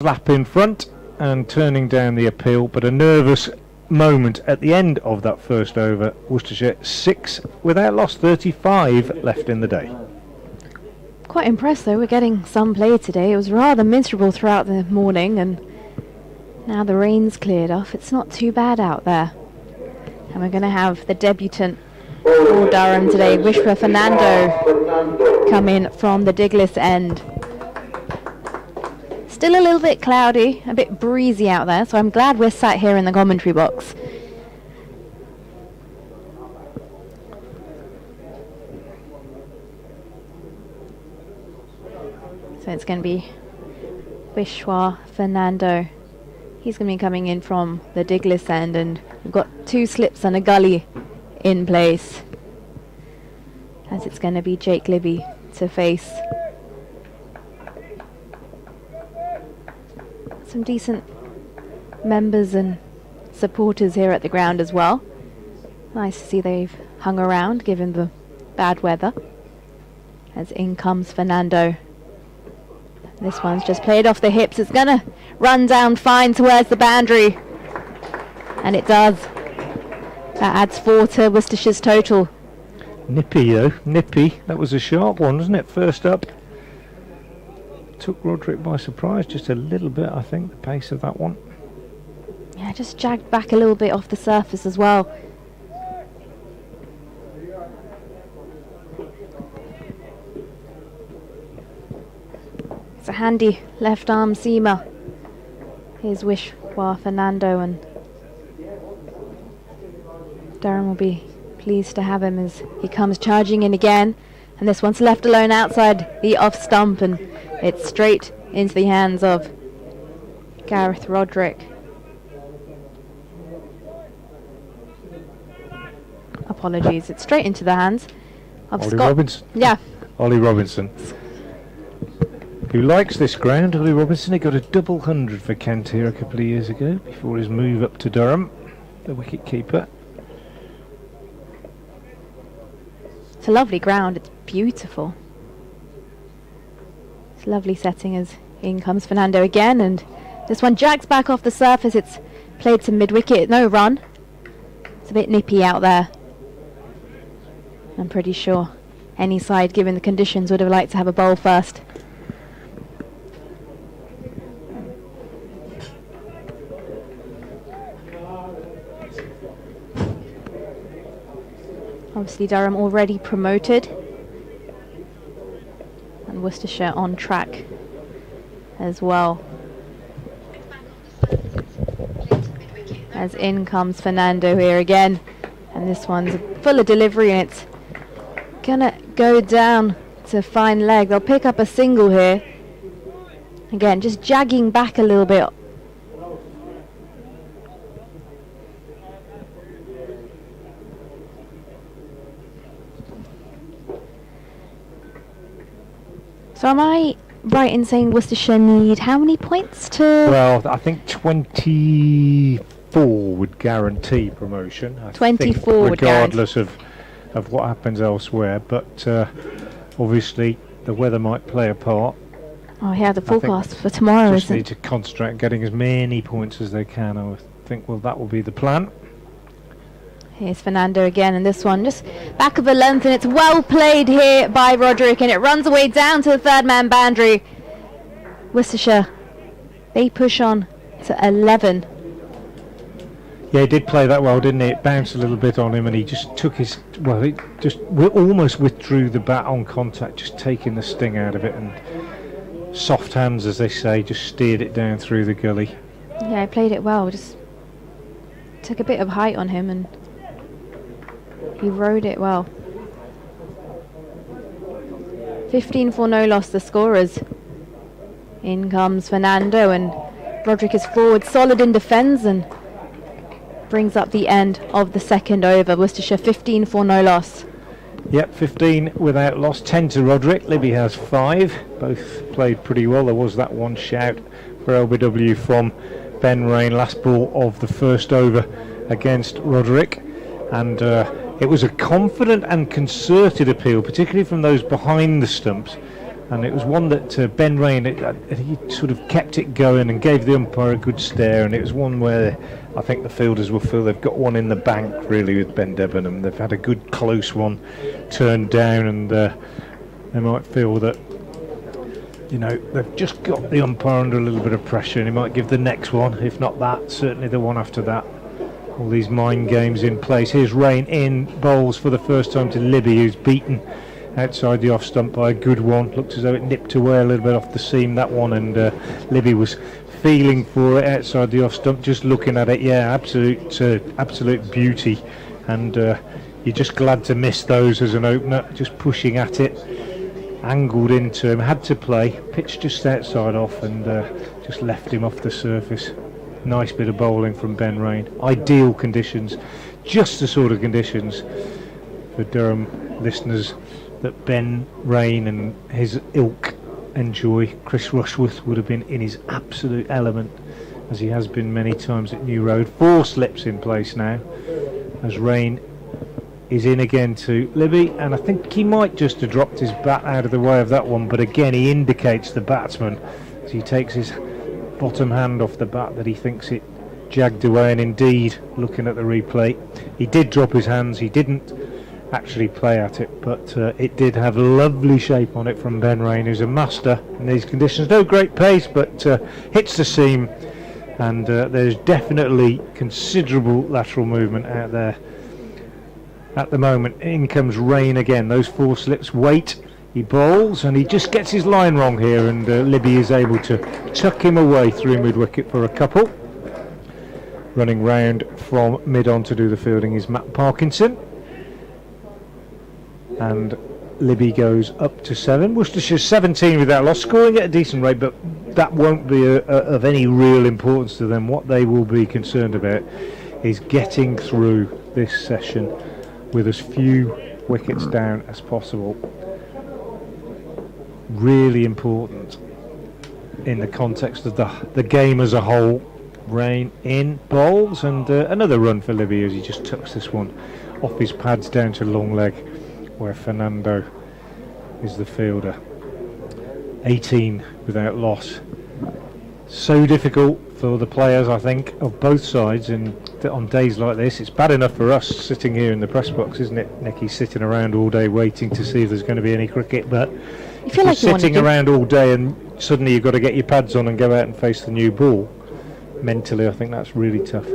Lap in front and turning down the appeal, but a nervous moment at the end of that first over. Worcestershire 6 without loss, 35 left in the day. Quite impressed though, we're getting some play today. It was rather miserable throughout the morning and now the rain's cleared off. It's not too bad out there. And we're going to have the debutant for Durham today, Wishwa Fernando, come in from the Diglis end. Still a little bit cloudy, a bit breezy out there, so I'm glad we're sat here in the commentary box. So it's going to be Wishwa Fernando. He's going to be coming in from the Diglis end, and we've got two slips and a gully in place, as it's going to be Jake Libby to face. Some decent members and supporters here at the ground as well. Nice to see they've hung around given the bad weather. As in comes Fernando. This one's just played off the hips. It's gonna run down fine towards the boundary. And it does. That adds 4 to Worcestershire's total. Nippy though, nippy. That was a sharp one, wasn't it? First up. Took Roderick by surprise just a little bit, I think, the pace of that one. Yeah, just jagged back a little bit off the surface as well. It's a handy left arm seamer. Here's Wishwa Fernando, and Durham will be pleased to have him as he comes charging in again. And this one's left alone outside the off stump, and it's straight into the hands of Gareth Roderick. Apologies, it's straight into the hands of Ollie Scott. Robinson. Yeah. Ollie Robinson, who likes this ground. Ollie Robinson, he got a double 100 for Kent here a couple of years ago before his move up to Durham, the wicket keeper. It's a lovely ground, it's beautiful. It's a lovely setting as in comes Fernando again, and this one jags back off the surface. It's played to mid-wicket, no run. It's a bit nippy out there. I'm pretty sure any side, given the conditions, would have liked to have a bowl first. Obviously Durham already promoted, and Worcestershire on track as well. As in comes Fernando here again, and this one's full of delivery, and it's gonna go down to fine leg. They'll pick up a single here. Again, just jagging back a little bit. So am I right in saying Worcestershire need how many points to... Well, I think 24 would guarantee promotion. 24 would regardless of what happens elsewhere. But obviously the weather might play a part. Oh yeah, the forecast for tomorrow just isn't... need to concentrate on getting as many points as they can. I think, well, that will be the plan. Here's Fernando again, and this one just back of a length, and it's well played here by Roderick, and it runs away down to the third man boundary. Worcestershire, they push on to 11. Yeah, he did play that well, didn't he? It bounced a little bit on him, and he just took his... Well, he just almost withdrew the bat on contact, just taking the sting out of it, and soft hands, as they say, just steered it down through the gully. Yeah, he played it well, just took a bit of height on him, and he rode it well. 15 for no loss, the scorers. In comes Fernando, and Roderick is forward, solid in defence, and brings up the end of the second over. Worcestershire 15 for no loss. Yep, 15 without loss, 10 to Roderick. Libby has 5. Both played pretty well. There was that one shout for LBW from Ben Rain, last ball of the first over against Roderick. And it was a confident and concerted appeal, particularly from those behind the stumps. And it was one that Ben Rain, he sort of kept it going and gave the umpire a good stare, and it was one where I think the fielders will feel they've got one in the bank really with Ben Debenham. They've had a good close one turned down, and they might feel that, you know, they've just got the umpire under a little bit of pressure, and he might give the next one, if not that, certainly the one after that. All these mind games in place. Here's Rain in, bowls for the first time to Libby, who's beaten outside the off stump by a good one. Looked as though it nipped away a little bit off the seam, that one, and Libby was feeling for it outside the off stump, just looking at it. Yeah, absolute beauty, and you're just glad to miss those as an opener. Just pushing at it, angled into him, had to play, pitched just outside off, and just left him off the surface. Nice bit of bowling from Ben Rain. Ideal conditions, just the sort of conditions for Durham listeners that Ben Rain and his ilk enjoy. Chris Rushworth would have been in his absolute element, as he has been many times at New Road. 4 slips in place now, as Rain is in again to Libby, and I think he might just have dropped his bat out of the way of that one, but again he indicates the batsman as he takes his bottom hand off the bat that he thinks it jagged away, and indeed, looking at the replay, he did drop his hands. He didn't actually play at it, but it did have lovely shape on it from Ben Rain, who's a master in these conditions. No great pace, but hits the seam, and there's definitely considerable lateral movement out there at the moment. In comes Rain again. Those 4 slips wait. He bowls, and he just gets his line wrong here, and Libby is able to tuck him away through mid-wicket for a couple. Running round from mid-on to do the fielding is Matt Parkinson, and Libby goes up to 7. Worcestershire 17 without loss, scoring at a decent rate, but that won't be of any real importance to them. What they will be concerned about is getting through this session with as few wickets down as possible. Really important in the context of the game as a whole. Rain in, bowls, and another run for Libby as he just tucks this one off his pads down to long leg, where Fernando is the fielder. 18 without loss. So difficult for the players, I think, of both sides, and on days like this it's bad enough for us sitting here in the press box, isn't it, Nicky, sitting around all day waiting to see if there's going to be any cricket, but you feel like sitting around all day and suddenly you've got to get your pads on and go out and face the new ball. Mentally, I think that's really tough.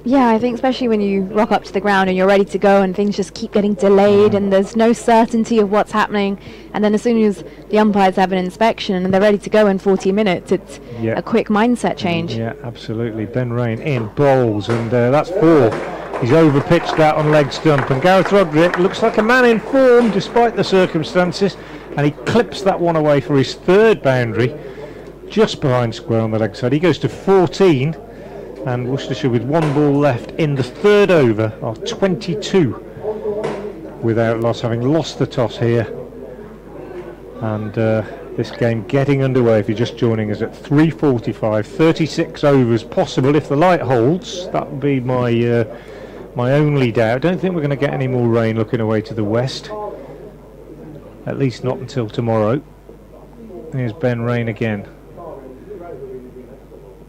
Yeah, I think especially when you rock up to the ground and you're ready to go and things just keep getting delayed and there's no certainty of what's happening, and then as soon as the umpires have an inspection and they're ready to go in 40 minutes, it's a quick mindset change. Yeah, absolutely. Ben Rain in, bowls, and that's 4. He's overpitched that on leg stump, and Gareth Roderick looks like a man in form despite the circumstances, and he clips that one away for his 3rd boundary, just behind square on the leg side. He goes to 14, and Worcestershire with 1 ball left in the 3rd over are 22 without loss, having lost the toss here, and this game getting underway if you're just joining us at 3:45. 36 overs possible if the light holds. That would be my only doubt. I don't think we're going to get any more rain looking away to the west, at least not until tomorrow. Here's Ben Rain again.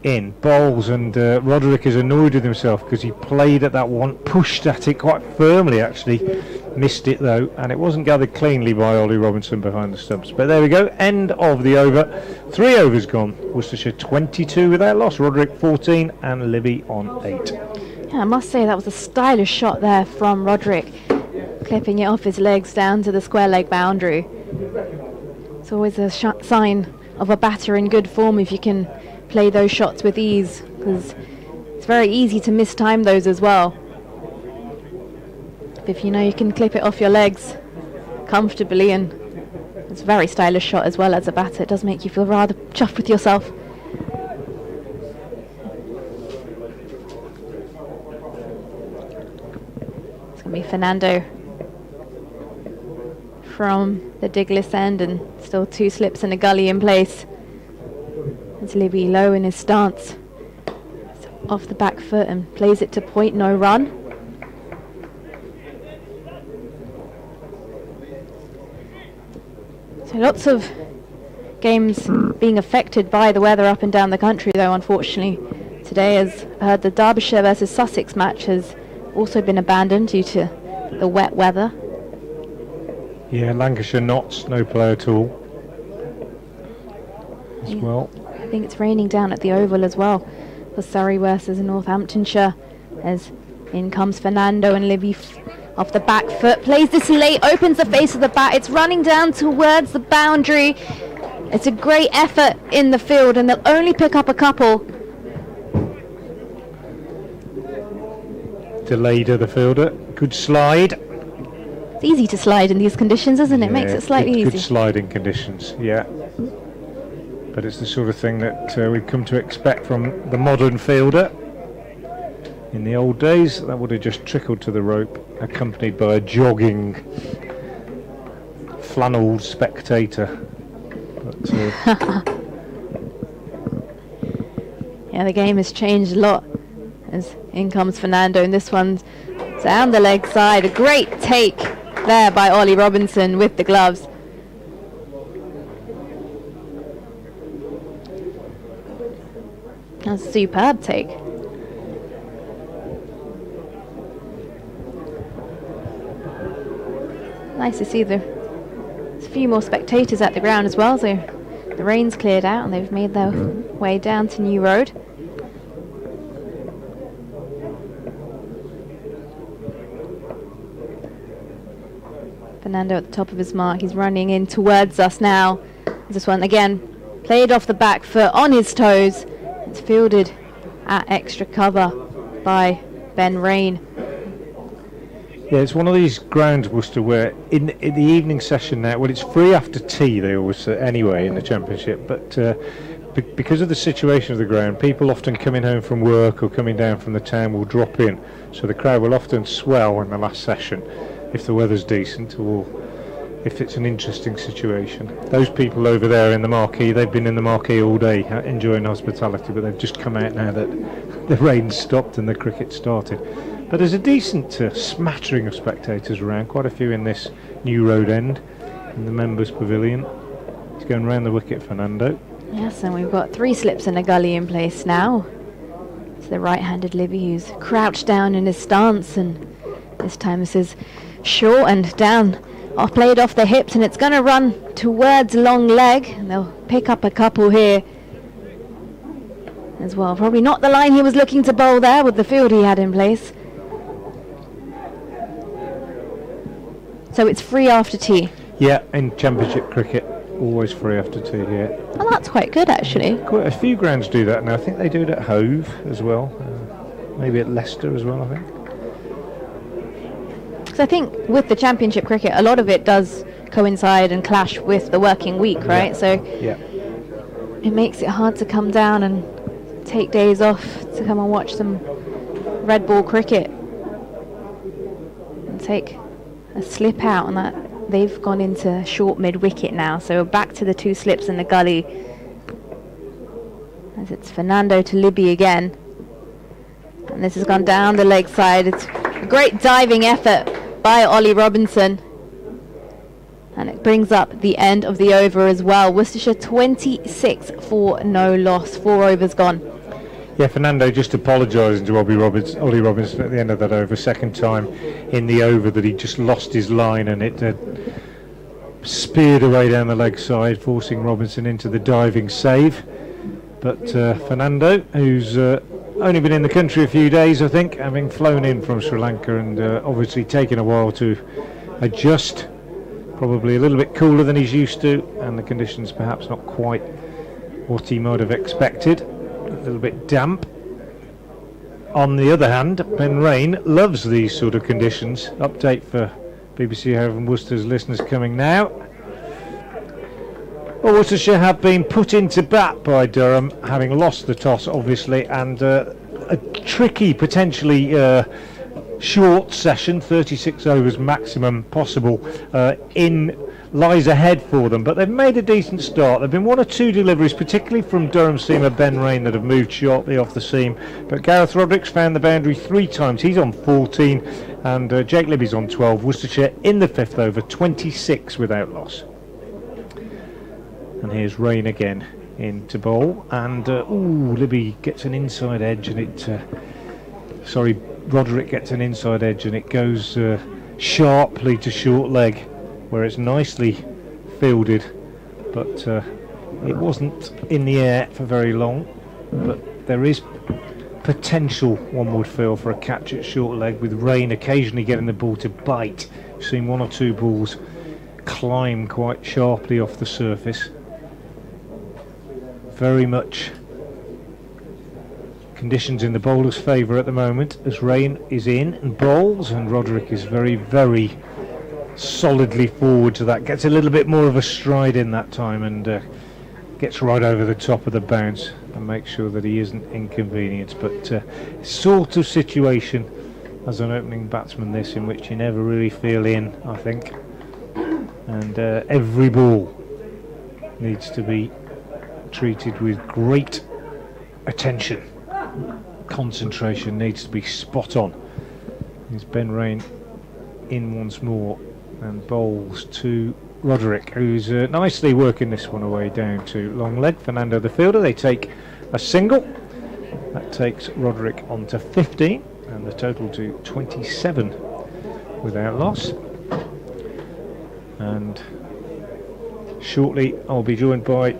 In, bowls, and Roderick is annoyed with himself because he played at that one, pushed at it quite firmly actually, missed it though, and it wasn't gathered cleanly by Ollie Robinson behind the stumps. But there we go, end of the over. 3 overs gone. Worcestershire 22 without loss, Roderick 14 and Libby on 8. Yeah, I must say that was a stylish shot there from Roderick, clipping it off his legs down to the square leg boundary. It's always a sign of a batter in good form if you can play those shots with ease, because it's very easy to mistime those as well. If you know you can clip it off your legs comfortably, and it's a very stylish shot as well as a batter. It does make you feel rather chuffed with yourself. It's going to be Fernando from the Diglis end, and still 2 slips and a gully in place. It's Libby low in his stance, it's off the back foot and plays it to point, no run. So lots of game's being affected by the weather up and down the country, though, unfortunately. Today, as the Derbyshire versus Sussex match has also been abandoned due to the wet weather. Yeah, Lancashire Notts, no play at all. As well. I think it's raining down at the Oval as well for Surrey versus Northamptonshire. As in comes Fernando, and Libby off the back foot, plays this late, opens the face of the bat. It's running down towards the boundary. It's a great effort in the field, and they'll only pick up a couple. Delayed of the fielder. Good slide. It's easy to slide in these conditions, isn't it? Makes it slightly easy. Good sliding conditions, yeah. But it's the sort of thing that we've come to expect from the modern fielder. In the old days, that would have just trickled to the rope, accompanied by a jogging, flannelled spectator. But, yeah, the game has changed a lot. As in comes Fernando, and this one's down the leg side. A great take there by Ollie Robinson with the gloves. That's a superb take. Nice to see there's a few more spectators at the ground as well, so the rain's cleared out and they've made their way down to New Road. Fernando at the top of his mark, he's running in towards us now. This one again played off the back foot on his toes. It's fielded at extra cover by Ben Rain. yeah, it's one of these grounds, Worcester, where in the evening session now, well, it's free after tea, they always say, anyway, in the Championship, but because of the situation of the ground, people often coming home from work or coming down from the town will drop in, so the crowd will often swell in the last session if the weather's decent or if it's an interesting situation. Those people over there in the marquee, they've been in the marquee all day enjoying hospitality, but they've just come out now that the rain stopped and the cricket started. But there's a decent smattering of spectators around, quite a few in this New Road end, in the members' pavilion. He's going round the wicket, Fernando. Yes, and we've got 3 slips and a gully in place now. It's the right-handed Libby who's crouched down in his stance, and this time this is short and down, played off the hips, and it's going to run towards long leg, and they'll pick up a couple here as well. Probably not the line he was looking to bowl there with the field he had in place. So it's free after tea. Yeah, in Championship cricket, always free after tea here. Oh, that's quite good actually. Quite a few grounds do that now. I think they do it at Hove as well, maybe at Leicester as well, I think. Because I think with the Championship cricket, a lot of it does coincide and clash with the working week, right? Yeah. So yeah, it makes it hard to come down and take days off to come and watch some red ball cricket and take a slip out on that. They've gone into short mid-wicket now, so we're back to the 2 slips in the gully as it's Fernando to Libby again, and this has gone down the leg side. It's a great diving effort by Ollie Robinson, and it brings up the end of the over as well. Worcestershire 26 for no loss, 4 overs gone. Yeah, Fernando just apologising to Ollie Robinson at the end of that over, second time in the over that he just lost his line and it speared away down the leg side, forcing Robinson into the diving save. But Fernando, who's only been in the country a few days, I think, having flown in from Sri Lanka and obviously taken a while to adjust, probably a little bit cooler than he's used to, and the conditions perhaps not quite what he might have expected. A little bit damp. On the other hand, Ben Rain loves these sort of conditions. Update for BBC Hove and Worcester's listeners coming now. Well, Worcestershire have been put into bat by Durham, having lost the toss obviously, and a tricky, potentially short session, 36 overs maximum possible, lies ahead for them, but they've made a decent start. There have been 1 or 2 deliveries, particularly from Durham seamer Ben Rain, that have moved sharply off the seam, but Gareth Roderick's found the boundary 3 times. He's on 14 and Jake Libby's on 12. Worcestershire in the 5th over, 26 without loss. And here's Rain again into bowl, and Libby gets an inside edge, and Roderick gets an inside edge, and it goes sharply to short leg, where it's nicely fielded, but it wasn't in the air for very long. But there is potential, one would feel, for a catch at short leg, with Rain occasionally getting the ball to bite. We've seen one or two balls climb quite sharply off the surface. Very much conditions in the bowler's favour at the moment, as Rain is in and bowls, and Roderick is very, very solidly forward to that. Gets a little bit more of a stride in that time, and gets right over the top of the bounce and makes sure that he isn't inconvenienced. But sort of situation as an opening batsman, this, in which you never really feel in, I think, and every ball needs to be treated with great attention. Concentration needs to be spot on. Here's Ben Rain in once more and bowls to Roderick, who's nicely working this one away down to long leg. Fernando the fielder, they take a single. That takes Roderick on to 15 and the total to 27 without loss. And shortly I'll be joined by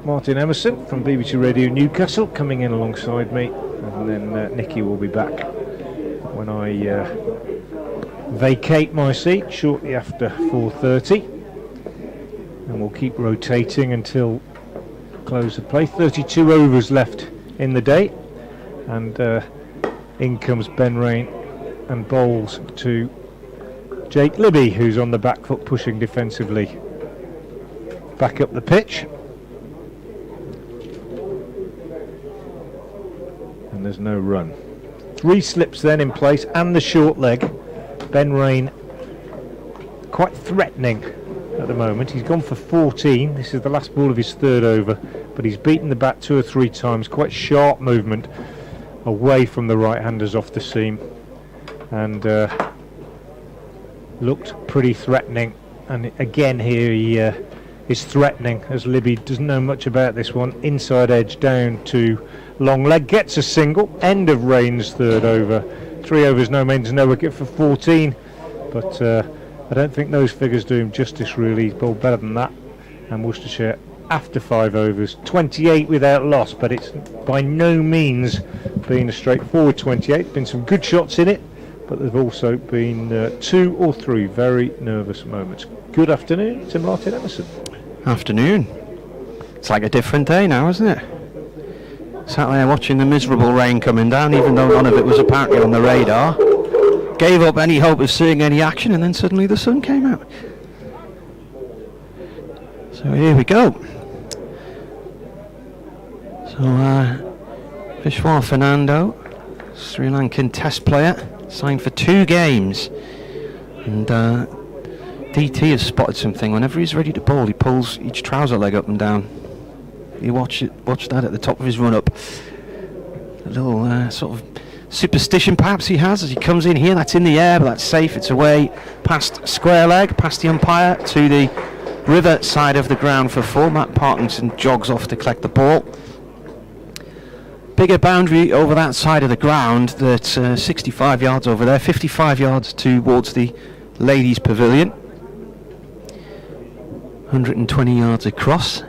Martin Emerson from BBC Radio Newcastle coming in alongside me, and then Nicky will be back when I vacate my seat shortly after 4:30, and we'll keep rotating until close of play. 32 overs left in the day, and in comes Ben Rain and bowls to Jake Libby, who's on the back foot pushing defensively back up the pitch. And there's no run. 3 slips then in place, and the short leg. Ben Rain quite threatening at the moment. He's gone for 14. This is the last ball of his 3rd over, but he's beaten the bat 2 or 3 times. Quite sharp movement away from the right-handers off the seam, and looked pretty threatening. And again here he is threatening, as Libby doesn't know much about this one. Inside edge down to long leg, gets a single. End of Rain's 3rd over. 3 overs, no means no wicket for 14, but I don't think those figures do him justice really. He's bowled better than that, and Worcestershire after 5 overs 28 without loss, but it's by no means been a straightforward 28. Been some good shots in it, but there've also been 2 or 3 very nervous moments. Good afternoon to Martin Emerson. Afternoon. It's like a different day now, isn't it? Sat there watching the miserable rain coming down, even though none of it was apparently on the radar. Gave up any hope of seeing any action, and then suddenly the sun came out. So here we go. So Vishwa Fernando, Sri Lankan Test player, signed for 2 games, and DT has spotted something. Whenever he's ready to bowl, he pulls each trouser leg up and down. You watch that at the top of his run up. A little sort of superstition perhaps he has as he comes in here. That's in the air, but that's safe. It's away past square leg, past the umpire, to the river side of the ground for 4. Matt Parkinson jogs off to collect the ball. Bigger boundary over that side of the ground. That's 65 yards over there, 55 yards towards the ladies' pavilion. 120 yards across.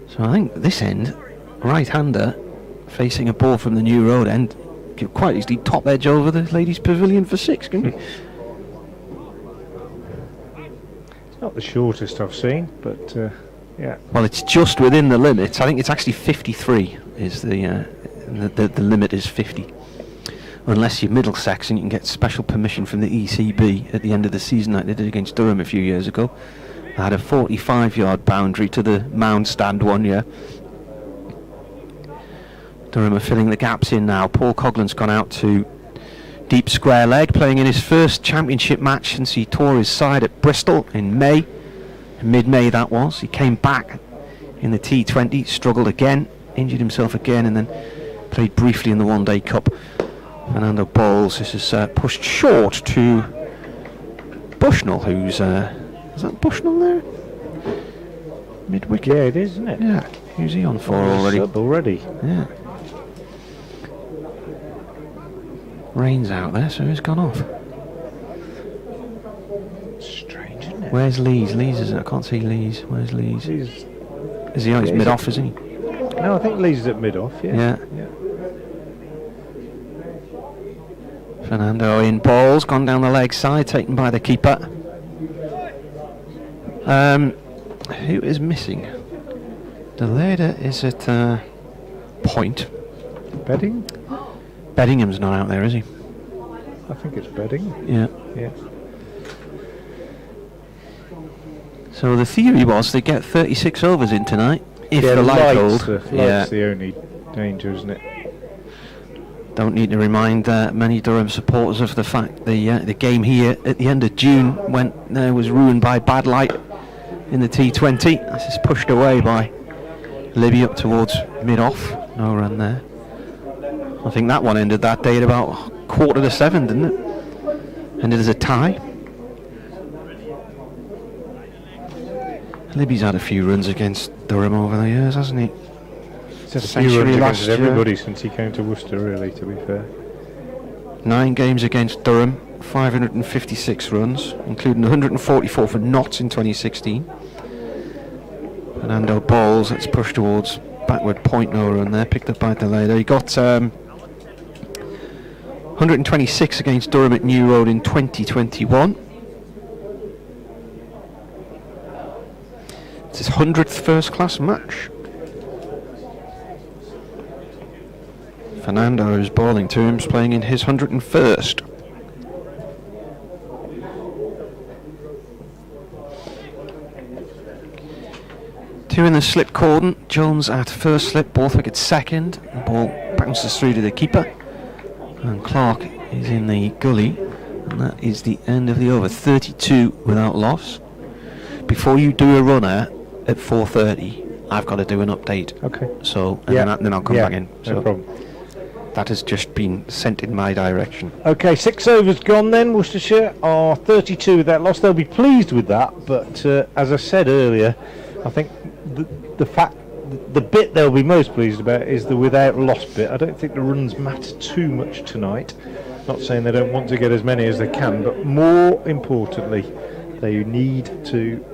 So I think this end, right-hander, facing a ball from the New Road end, could quite easily top edge over the ladies' pavilion for 6, couldn't he? It's not the shortest I've seen, but yeah. Well, it's just within the limits. I think it's actually 53 is the limit is 50. Unless you're Middlesex and you can get special permission from the ECB at the end of the season, like they did against Durham a few years ago. They had a 45-yard boundary to the mound stand one year. Durham are filling the gaps in now. Paul Coughlan's gone out to deep square leg, playing in his first championship match since he tore his side at Bristol in May. In mid-May that was. He came back in the T20, struggled again, injured himself again, and then played briefly in the One Day Cup. Fernando bowls. This is pushed short to Bushnell, who's... is that Bushnell there? mid-wicket. Yeah, it is, isn't it? Yeah. Who's he on for already? Sub already. Yeah. Rain's out there, so he's gone off. Strange, isn't it? Where's Lees? Lees isn't. I can't see Lees. Where's Lees? Is he on his mid-off, is he? No, I think Lees is at mid-off, yeah. Yeah. Fernando in balls, gone down the leg side, taken by the keeper. Who is missing? The leader is at point. Bedding? Beddingham's not out there, is he? I think it's Bedding. Yeah. Yeah. So the theory was they get 36 overs in tonight if the light hold. Light's the only danger, isn't it? Don't need to remind many Durham supporters of the fact the game here at the end of June was ruined by bad light in the T20. This is pushed away by Libby up towards mid-off. No run there. I think that one ended that day at about 6:45, didn't it? Ended as a tie. Libby's had a few runs against Durham over the years, hasn't he? He's had a few runs against everybody since he came to Worcester, really, to be fair. 9 games against Durham, 556 runs, including 144 for Notts in 2016. Fernando balls, that's pushed towards backward point, no run there, picked up by Delay. He got 126 against Durham at New Road in 2021. It's his 100th first class match. Fernando is bowling to him, playing in his 101st. Two in the slip cordon. Jones at first slip, Borthwick second. The ball bounces through to the keeper. And Clark is in the gully. And that is the end of the over. 32 without loss. Before you do a runner at 4:30, I've got to do an update. Okay. So, and then I'll come back in. So No problem. that has just been sent in my direction. Okay, 6 overs gone then. Worcestershire are 32 without loss. They'll be pleased with that, but as I said earlier, I think the bit they'll be most pleased about is the without loss bit. I don't think the runs matter too much tonight. Not saying they don't want to get as many as they can, but more importantly, they need to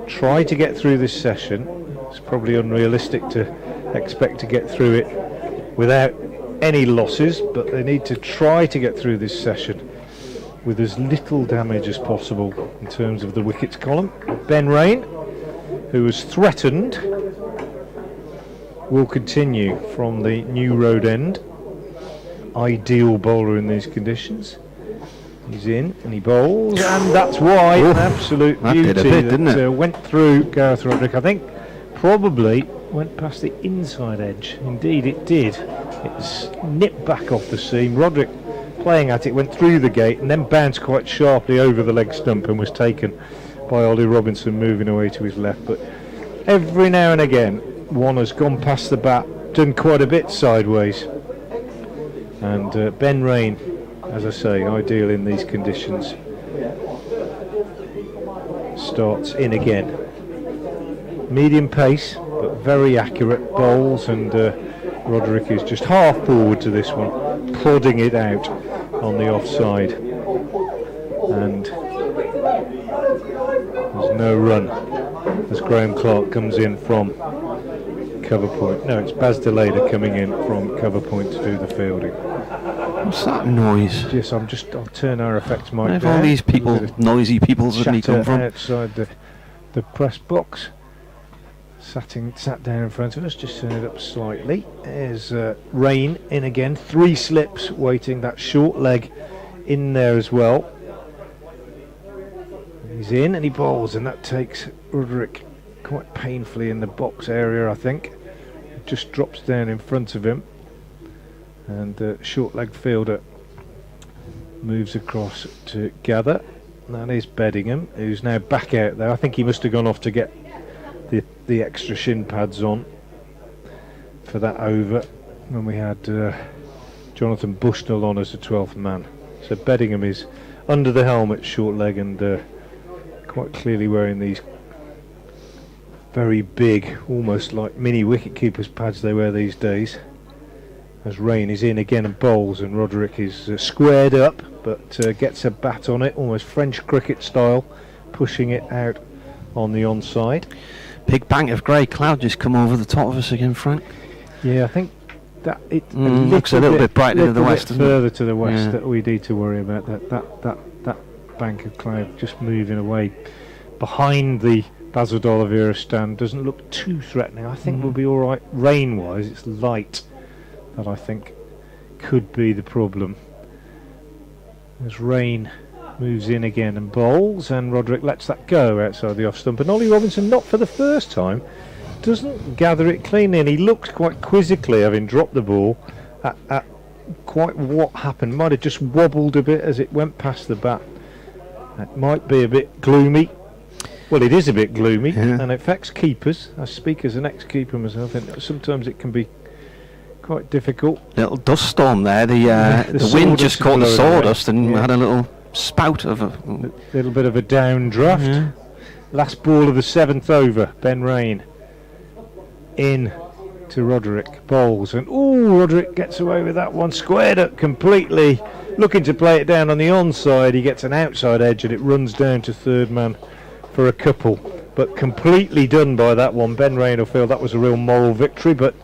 try to get through this session. It's probably unrealistic to expect to get through it without any losses, but they need to try to get through this session with as little damage as possible in terms of the wickets column. Ben Rain, who was threatened, will continue from the New Road end. Ideal bowler in these conditions. He's in and he bowls, and that's why an absolute that beauty did a bit, didn't it? went through Gareth Roderick. I think probably went past the inside edge. Indeed it did. It's nipped back off the seam. Roderick playing at it went through the gate and then bounced quite sharply over the leg stump and was taken by Ollie Robinson moving away to his left. But every now and again one has gone past the bat, done quite a bit sideways, and Ben Rain, as I say, ideal in these conditions, starts in again. Medium pace but very accurate bowls, and Roderick is just half forward to this one, prodding it out on the offside, and there's no run as Graham Clark comes in from cover point. No, it's Baz Deleda coming in from cover point to do the fielding. What's that noise? Yes, I'll turn our effects mic Where have down. all these people, noisy people, suddenly come Chatter from? outside the press box. Sat down in front of us, just turn it up slightly. There's Rain in again, 3 slips waiting, that short leg in there as well. He's in and he bowls, and that takes Roderick quite painfully in the box area, I think. It just drops down in front of him, and short leg fielder moves across to gather. That is Beddingham, who's now back out there. I think he must have gone off to get the extra shin pads on for that over when we had Jonathan Bushnell on as the 12th man. So Beddingham is under the helmet, short leg, and quite clearly wearing these very big, almost like mini wicket-keepers pads they wear these days. As Rain is in again and bowls, and Roderick is squared up, but gets a bat on it, almost French cricket style, pushing it out on the onside. Big bank of grey cloud just come over the top of us again, Frank. Yeah, I think that it looks a little bit brighter to the west, doesn't it? further to the west, Yeah. that we need to worry about. That bank of cloud just moving away behind the Basil d'Oliveira stand doesn't look too threatening. I think we'll be all right rain-wise. It's light that I think could be the problem. As Rain moves in again and bowls, and Roderick lets that go outside the off stump, and Ollie Robinson, not for the first time, doesn't gather it cleanly, and he looks quite quizzically, having dropped the ball at quite what happened. Might have just wobbled a bit as it went past the bat. It might be a bit gloomy. Well, it is a bit gloomy, and it affects keepers. I speak as an ex-keeper myself, and sometimes it can be quite difficult. Little dust storm there. The wind just caught the sawdust and had a little spout of a little bit of a downdraft. Yeah. Last ball of the 7th over. Ben Rain in to Roderick, bowls, and Roderick gets away with that one, squared up completely, looking to play it down on the onside. He gets an outside edge and it runs down to third man for a couple, but completely done by that one. Ben Rain will feel that was a real moral victory, but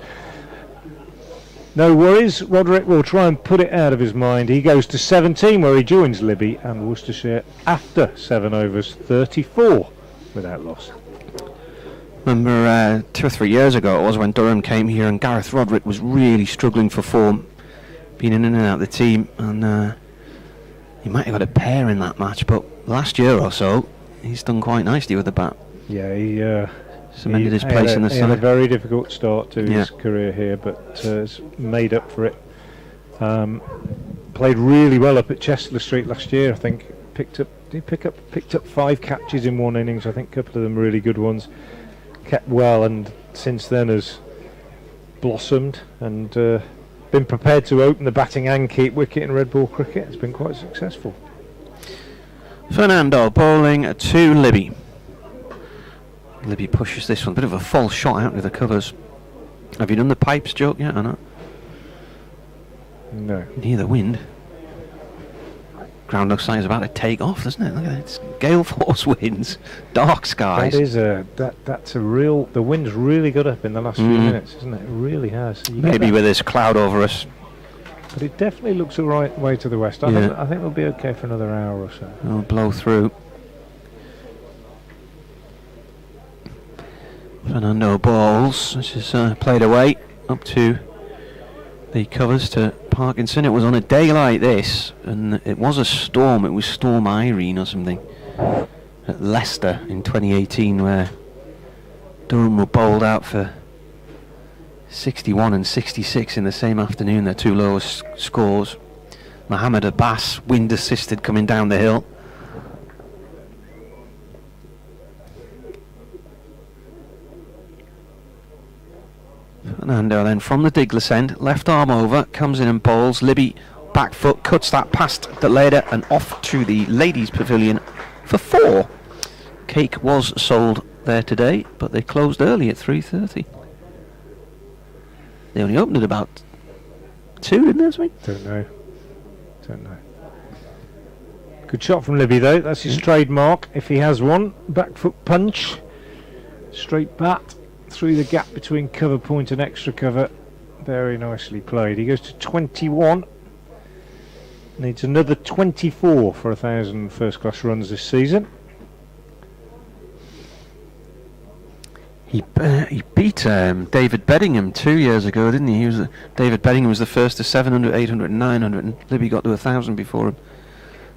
no worries. Roderick will try and put it out of his mind. He goes to 17, where he joins Libby and Worcestershire after 7 overs, 34 without loss. Remember 2 or 3 years ago it was, when Durham came here and Gareth Roderick was really struggling for form, being in and out of the team, and he might have got a pair in that match, but last year or so he's done quite nicely with the bat. Yeah, he cemented his place in the side. He had a side. very difficult start to his career here, but has made up for it. Played really well up at Chester Street last year. I think picked up 5 catches in one innings. I think a couple of them really good ones. Kept well, and since then has blossomed and been prepared to open the batting and keep wicket in red ball cricket. It's been quite successful. Fernando bowling to Libby. Libby pushes this one, bit of a false shot out with the covers. Have you done the pipes joke yet or not? No. Near the wind. Ground looks like it's about to take off, doesn't it? Look at that, it's gale force winds, dark skies. That is that's a real. The wind's really got up in the last few minutes, isn't it? It really has. You get Maybe that, with this cloud over us. but it definitely looks the right way to the west. I think we'll be okay for another hour or so. It'll blow through. Fernando bowls. This is played away up to the covers to Parkinson. It was on a day like this, and it was a storm. It was Storm Irene or something at Leicester in 2018, where Durham were bowled out for 61 and 66 in the same afternoon. Their 2 lowest scores. Mohammed Abbas, wind assisted, coming down the hill. Fernando then from the Diglas end, left arm over, comes in and bowls. Libby back foot, cuts that past the leader and off to the ladies' pavilion for 4. Cake was sold there today, but they closed early at 3:30. They only opened at about 2, didn't they, Sweet? Don't know. Good shot from Libby though. That's his trademark, if he has one. Back foot punch, straight bat through the gap between cover point and extra cover. Very nicely played. He goes to 21. Needs another 24 for 1,000 first class runs this season. He beat David Beddingham 2 years ago, didn't he? David Beddingham was the first to 700, 800 and 900, and Libby got to 1,000 before him.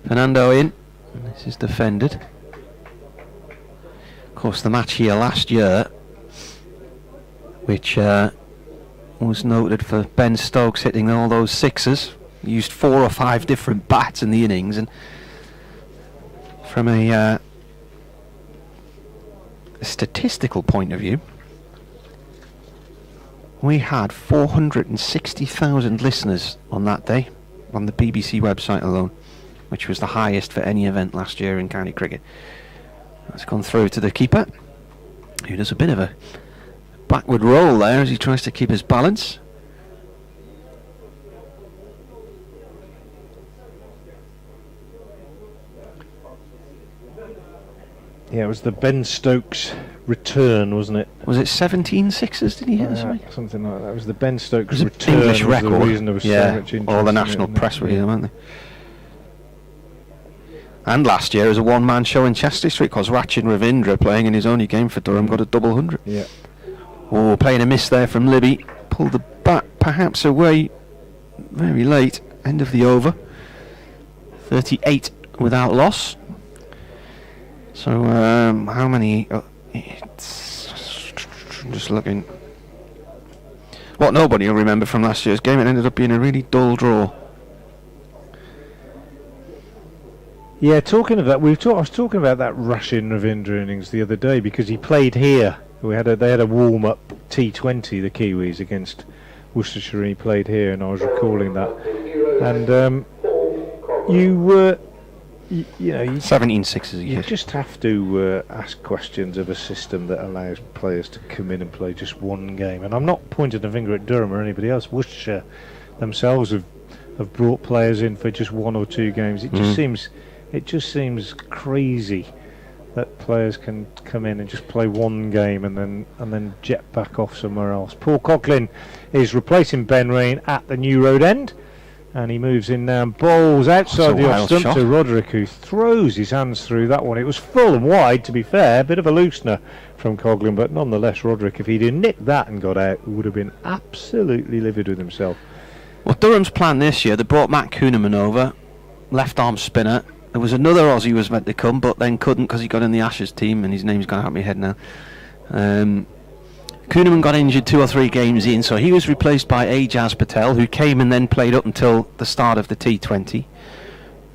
Fernando in. This is defended. Of course, the match here last year, which was noted for Ben Stokes hitting all those sixes. He used 4 or 5 different bats in the innings, and from a statistical point of view, we had 460,000 listeners on that day on the BBC website alone, which was the highest for any event last year in county cricket. That's gone through to the keeper. He does a bit of a backward roll there as he tries to keep his balance. Yeah, it was the Ben Stokes return, wasn't it? Was it 17 sixes? Did he hit something? Something like that. It was the Ben Stokes It was an return. English was record. The reason there was so much interest all the in national it, press were yeah. here, weren't they? And last year, as a one-man show in Chester Street, because Rachin Ravindra, playing in his only game for Durham, got a double 100. Yeah. Oh, playing a miss there from Libby. Pulled the bat perhaps away very late. End of the over. 38 without loss. So, how many? Just looking. What nobody will remember from last year's game, it ended up being a really dull draw. Yeah, talking of that, I was talking about that Rachin Ravindra innings the other day because he played here. They had a warm-up T20, the Kiwis, against Worcestershire, and he played here, and I was recalling that. And you know, 17 sixes he you hit. just have to ask questions of a system that allows players to come in and play just one game. And I'm not pointing a finger at Durham or anybody else. Worcestershire themselves have brought players in for just one or two games. It just seems crazy that players can come in and just play one game and then jet back off somewhere else. Paul Coughlin is replacing Ben Rain at the New Road end. And he moves in now and bowls outside the off stump to Roderick, who throws his hands through that one. It was full and wide, to be fair, a bit of a loosener from Coughlin, but nonetheless, Roderick, if he'd nicked that and got out, would have been absolutely livid with himself. Well, Durham's plan this year, they brought Matt Kuhneman over, left arm spinner. There was another Aussie was meant to come, but then couldn't because he got in the Ashes team, and his name's gone out of my head now. Kuhneman got injured 2 or 3 games in, so he was replaced by Ajaz Patel, who came and then played up until the start of the T20.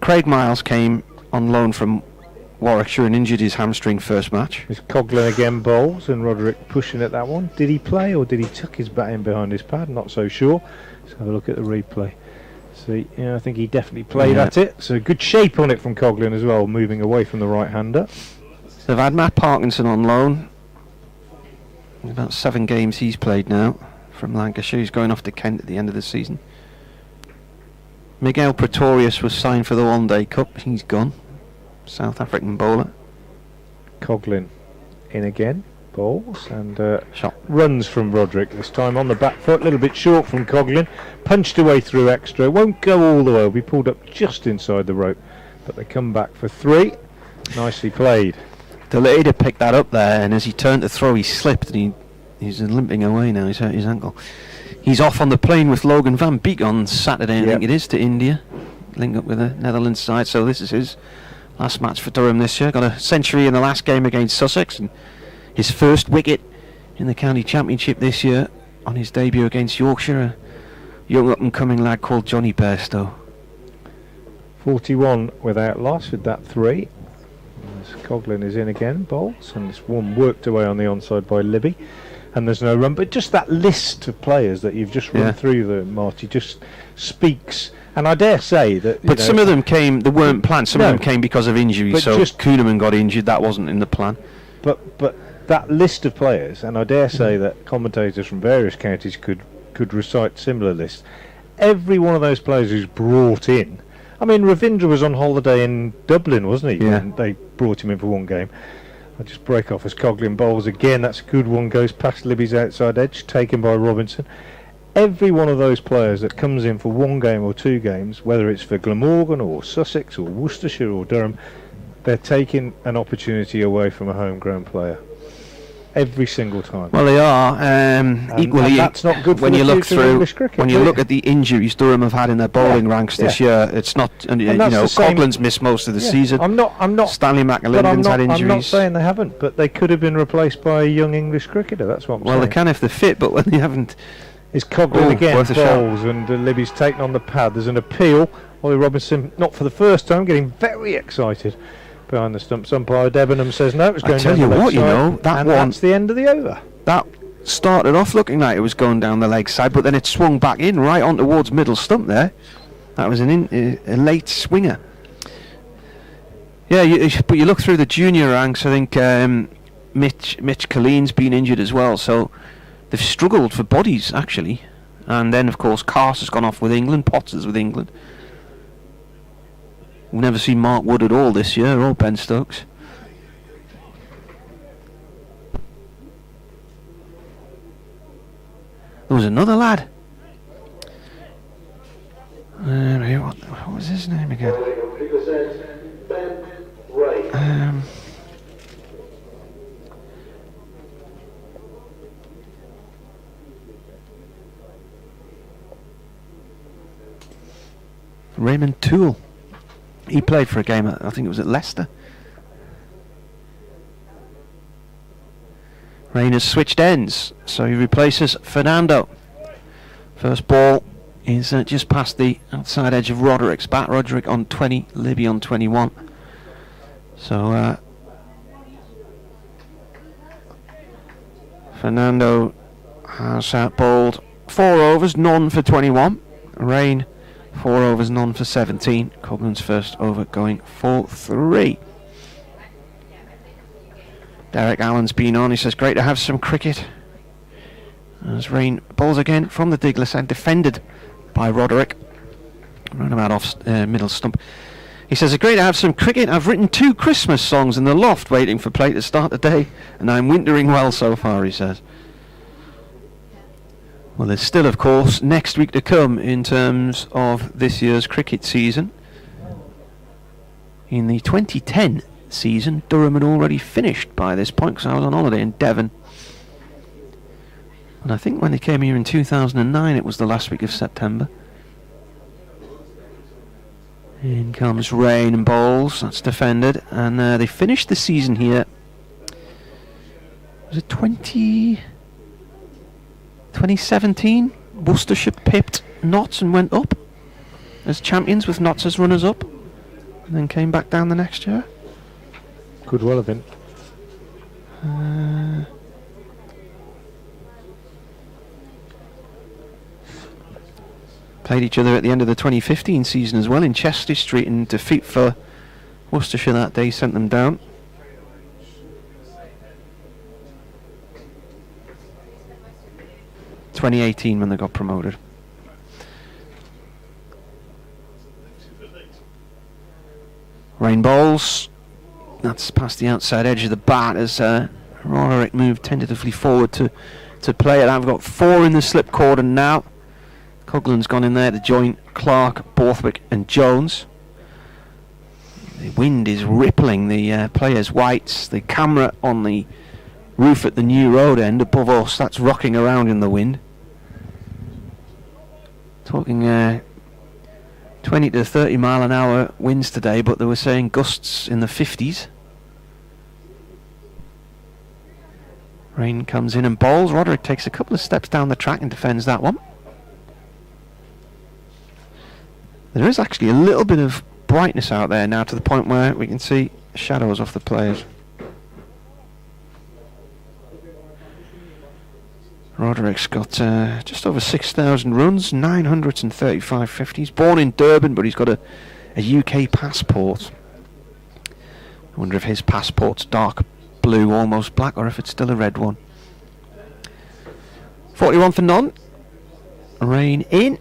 Craig Miles came on loan from Warwickshire and injured his hamstring first match. It's Coughlin again bowls, and Roderick pushing at that one. Did he play or did he tuck his bat in behind his pad? Not so sure. Let's have a look at the replay. See, yeah, I think he definitely played at it. So good shape on it from Coughlin as well, moving away from the right-hander. They've had Matt Parkinson on loan. About 7 games he's played now from Lancashire. He's going off to Kent at the end of the season. Miguel Pretorius was signed for the One Day Cup. He's gone. South African bowler. Coughlin in again, bowls, and Shot. Runs from Roderick this time on the back foot, a little bit short from Coughlin. Punched away through extra. Won't go all the way. Will be pulled up just inside the rope, but they come back for 3. Nicely played. The leader picked that up there, and as he turned to throw, he slipped, and he's limping away now. He's hurt his ankle. He's off on the plane with Logan Van Beek on Saturday, I think it is, to India. Link up with the Netherlands side, so this is his last match for Durham this year. Got a century in the last game against Sussex, and his first wicket in the county championship this year on his debut against Yorkshire, a young up-and-coming lad called Johnny Bairstow. 41 without loss with that 3. As Coughlin is in again, bowls, and this one worked away on the onside by Libby, and there's no run. But just that list of players that you've just run through there, Marty, just speaks. And I dare say that. But some of them came; they weren't planned. Some of them came because of injury. But so just Kuhneman got injured. That wasn't in the plan. But that list of players, and I dare say that commentators from various counties could recite similar lists. Every one of those players who's brought in. I mean, Ravindra was on holiday in Dublin, wasn't he? Yeah. When they brought him in for one game. I'll just break off as Coughlin bowls again. That's a good one. Goes past Libby's outside edge, taken by Robinson. Every one of those players that comes in for one game or 2 games, whether it's for Glamorgan or Sussex or Worcestershire or Durham, they're taking an opportunity away from a homegrown player. Every single time. Well, they are. Equally, and that's not good when for you the look future of through, English cricket, when you look at the injuries Durham have had in their bowling ranks this year, it's not. And you know, Coughlin's missed most of the season. I'm not. Stanley McAlinden's had injuries. I'm not saying they haven't, but they could have been replaced by a young English cricketer. That's what I'm saying. Well, they can if they're fit, but when they haven't. It's Coughlin again, worth a shot. bowls, and Libby's taken on the pad. There's an appeal. Ollie Robinson, not for the first time, getting very excited behind the stumps. Umpire Debenham says no, it's going down the left side, and that's the end of the over. That started off looking like it was going down the leg side, but then it swung back in right on towards middle stump there. That was a late swinger. Yeah, but you look through the junior ranks, I think Mitch Colleen's been injured as well, so they've struggled for bodies actually. And then of course Cars has gone off with England, Potter's with England. We've never seen Mark Wood at all this year, or Ben Stokes. There was another lad. What was his name again? Raymond Toole. He played for a game, I think it was at Leicester. Rain has switched ends, so he replaces Fernando. First ball is just past the outside edge of Roderick's bat. Roderick on 20, Libby on 21. So Fernando has bowled 4 overs, none for 21. Rain 4 overs, none for 17. Coughlin's first over going for 3. Derek Allen's been on. He says, great to have some cricket. As Rain bowls again from the Digler side, defended by Roderick. Run about off middle stump. He says, it's great to have some cricket. I've written 2 Christmas songs in the loft waiting for play to start the day, and I'm wintering well so far, he says. Well, there's still, of course, next week to come in terms of this year's cricket season. In the 2010 season, Durham had already finished by this point because I was on holiday in Devon. And I think when they came here in 2009, it was the last week of September. In comes Rain and bowls. That's defended. And they finished the season here. Was it 2017? Worcestershire pipped Notts and went up as champions with Notts as runners-up. And then came back down the next year. Could well have been. Played each other at the end of the 2015 season as well in Chester Street, in defeat for Worcestershire that day sent them down. (2018) when they got promoted. Rain bowls. That's past the outside edge of the bat as Roderick moved tentatively forward to play it. I've got 4 in the slip cordon now. Coughlin's gone in there to join Clark, Borthwick and Jones. The wind is rippling the players' whites. The camera on the roof at the New Road end above us, that's rocking around in the wind. Talking 20 to 30 mile an hour winds today, but they were saying gusts in the 50s. Rain comes in and bowls. Roderick takes a couple of steps down the track and defends that one. There is actually a little bit of brightness out there now, to the point where we can see shadows off the players. Roderick's got just over 6,000 runs, 935 50s. Born in Durban, but he's got a UK passport. I wonder if his passport's dark blue, almost black, or if it's still a red one. 41 for none. Rain in.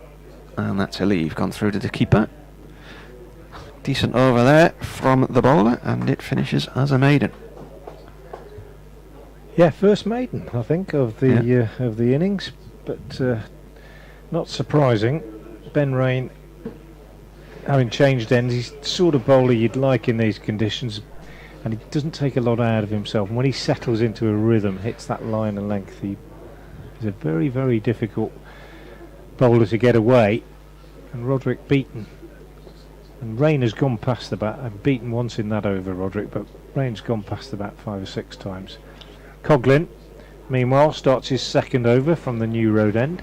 And that's a leave, gone through to the keeper. Decent over there from the bowler, and it finishes as a maiden. Yeah, first maiden, I think, of the innings, but not surprising. Ben Rain, having changed ends, he's the sort of bowler you'd like in these conditions, and he doesn't take a lot out of himself. And when he settles into a rhythm, hits that line and length, he's a very, very difficult bowler to get away. And Roderick beaten. And Rain has gone past the bat. I've beaten once in that over, Roderick, but Rain's gone past the bat 5 or 6 times. Coughlin, meanwhile, starts his second over from the New Road end.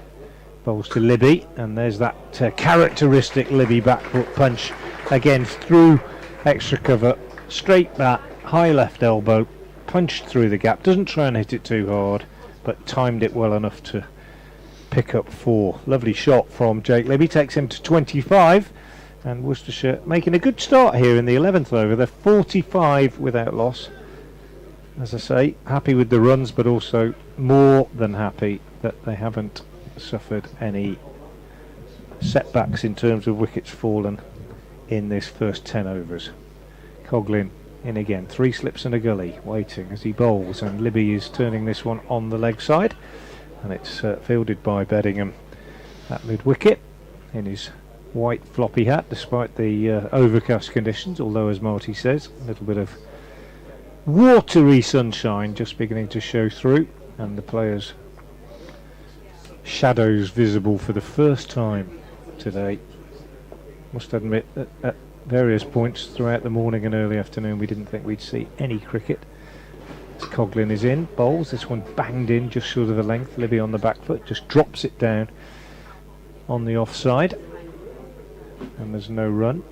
Bowls to Libby, and there's that characteristic Libby back foot punch. Again, through extra cover, straight bat, high left elbow, punched through the gap. Doesn't try and hit it too hard, but timed it well enough to pick up 4. Lovely shot from Jake Libby, takes him to 25. And Worcestershire making a good start here in the 11th over. They're 45 without loss. as I say, happy with the runs, but also more than happy that they haven't suffered any setbacks in terms of wickets fallen in this first 10 overs. Coughlin in again, 3 slips and a gully, waiting as he bowls, and Libby is turning this one on the leg side, and it's fielded by Beddingham at mid-wicket in his white floppy hat, despite the overcast conditions, although, as Marty says, a little bit of watery sunshine just beginning to show through, and the players' shadows visible for the first time today. Must admit that at various points throughout the morning and early afternoon we didn't think we'd see any cricket. As Coughlin is in, bowls, this one banged in just short of the length. Libby on the back foot just drops it down on the offside, and there's no run.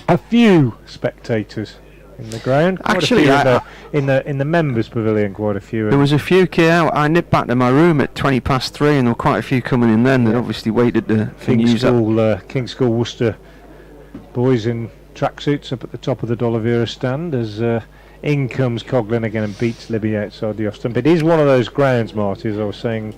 A few spectators in the ground. Actually, in the members' pavilion, quite a few. There was a few out. I nipped back to my room at 3:20, and there were quite a few coming in then. They obviously waited to King's School Worcester boys in tracksuits up at the top of the D'Oliveira stand as in comes Coughlin again and beats Libby outside the off stump. It is one of those grounds, Marty, as I was saying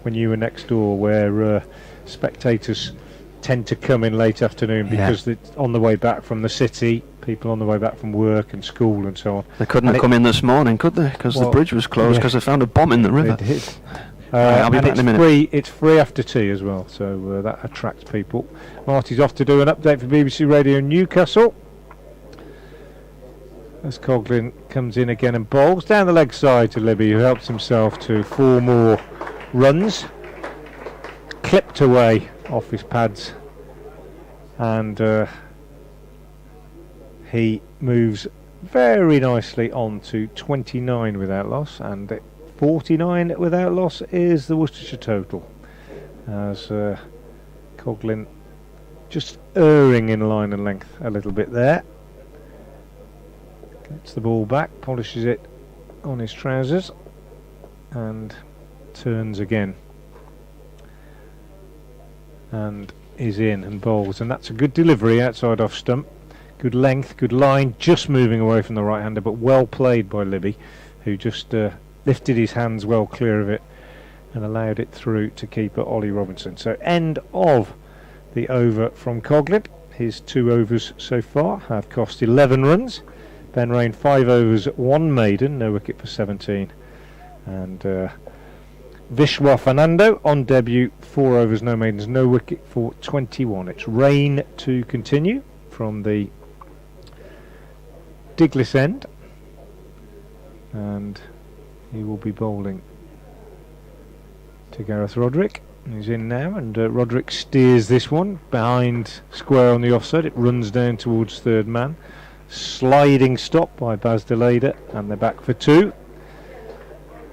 when you were next door, where spectators tend to come in late afternoon because it's on the way back from the city, people on the way back from work and school and so on. They couldn't have come in this morning, could they? Because the bridge was closed because they found a bomb in the river. They did. I'll be back in a minute. It's free after tea as well, so that attracts people. Marty's off to do an update for BBC Radio Newcastle. As Coughlin comes in again and bowls down the leg side to Libby, who helps himself to 4 more runs. Clipped away off his pads, and he moves very nicely on to 29 without loss, and 49 without loss is the Worcestershire total, as Coughlin just erring in line and length a little bit there. Gets the ball back, polishes it on his trousers, and turns again, and is in and bowls, and that's a good delivery outside off stump, good length, good line, just moving away from the right hander, but well played by Libby, who just lifted his hands well clear of it and allowed it through to keeper Ollie Robinson. So end of the over from Coughlin. His 2 overs so far have cost 11 runs. Ben Rain 5 overs, 1 maiden, no wicket for 17, and Vishwa Fernando on debut, 4 overs, no maidens, no wicket for 21. It's rain to continue from the Diglis end, and he will be bowling to Gareth Roderick. He's in now, and Roderick steers this one behind square on the offside. It runs down towards third man. Sliding stop by Baz Deleda, and they're back for 2.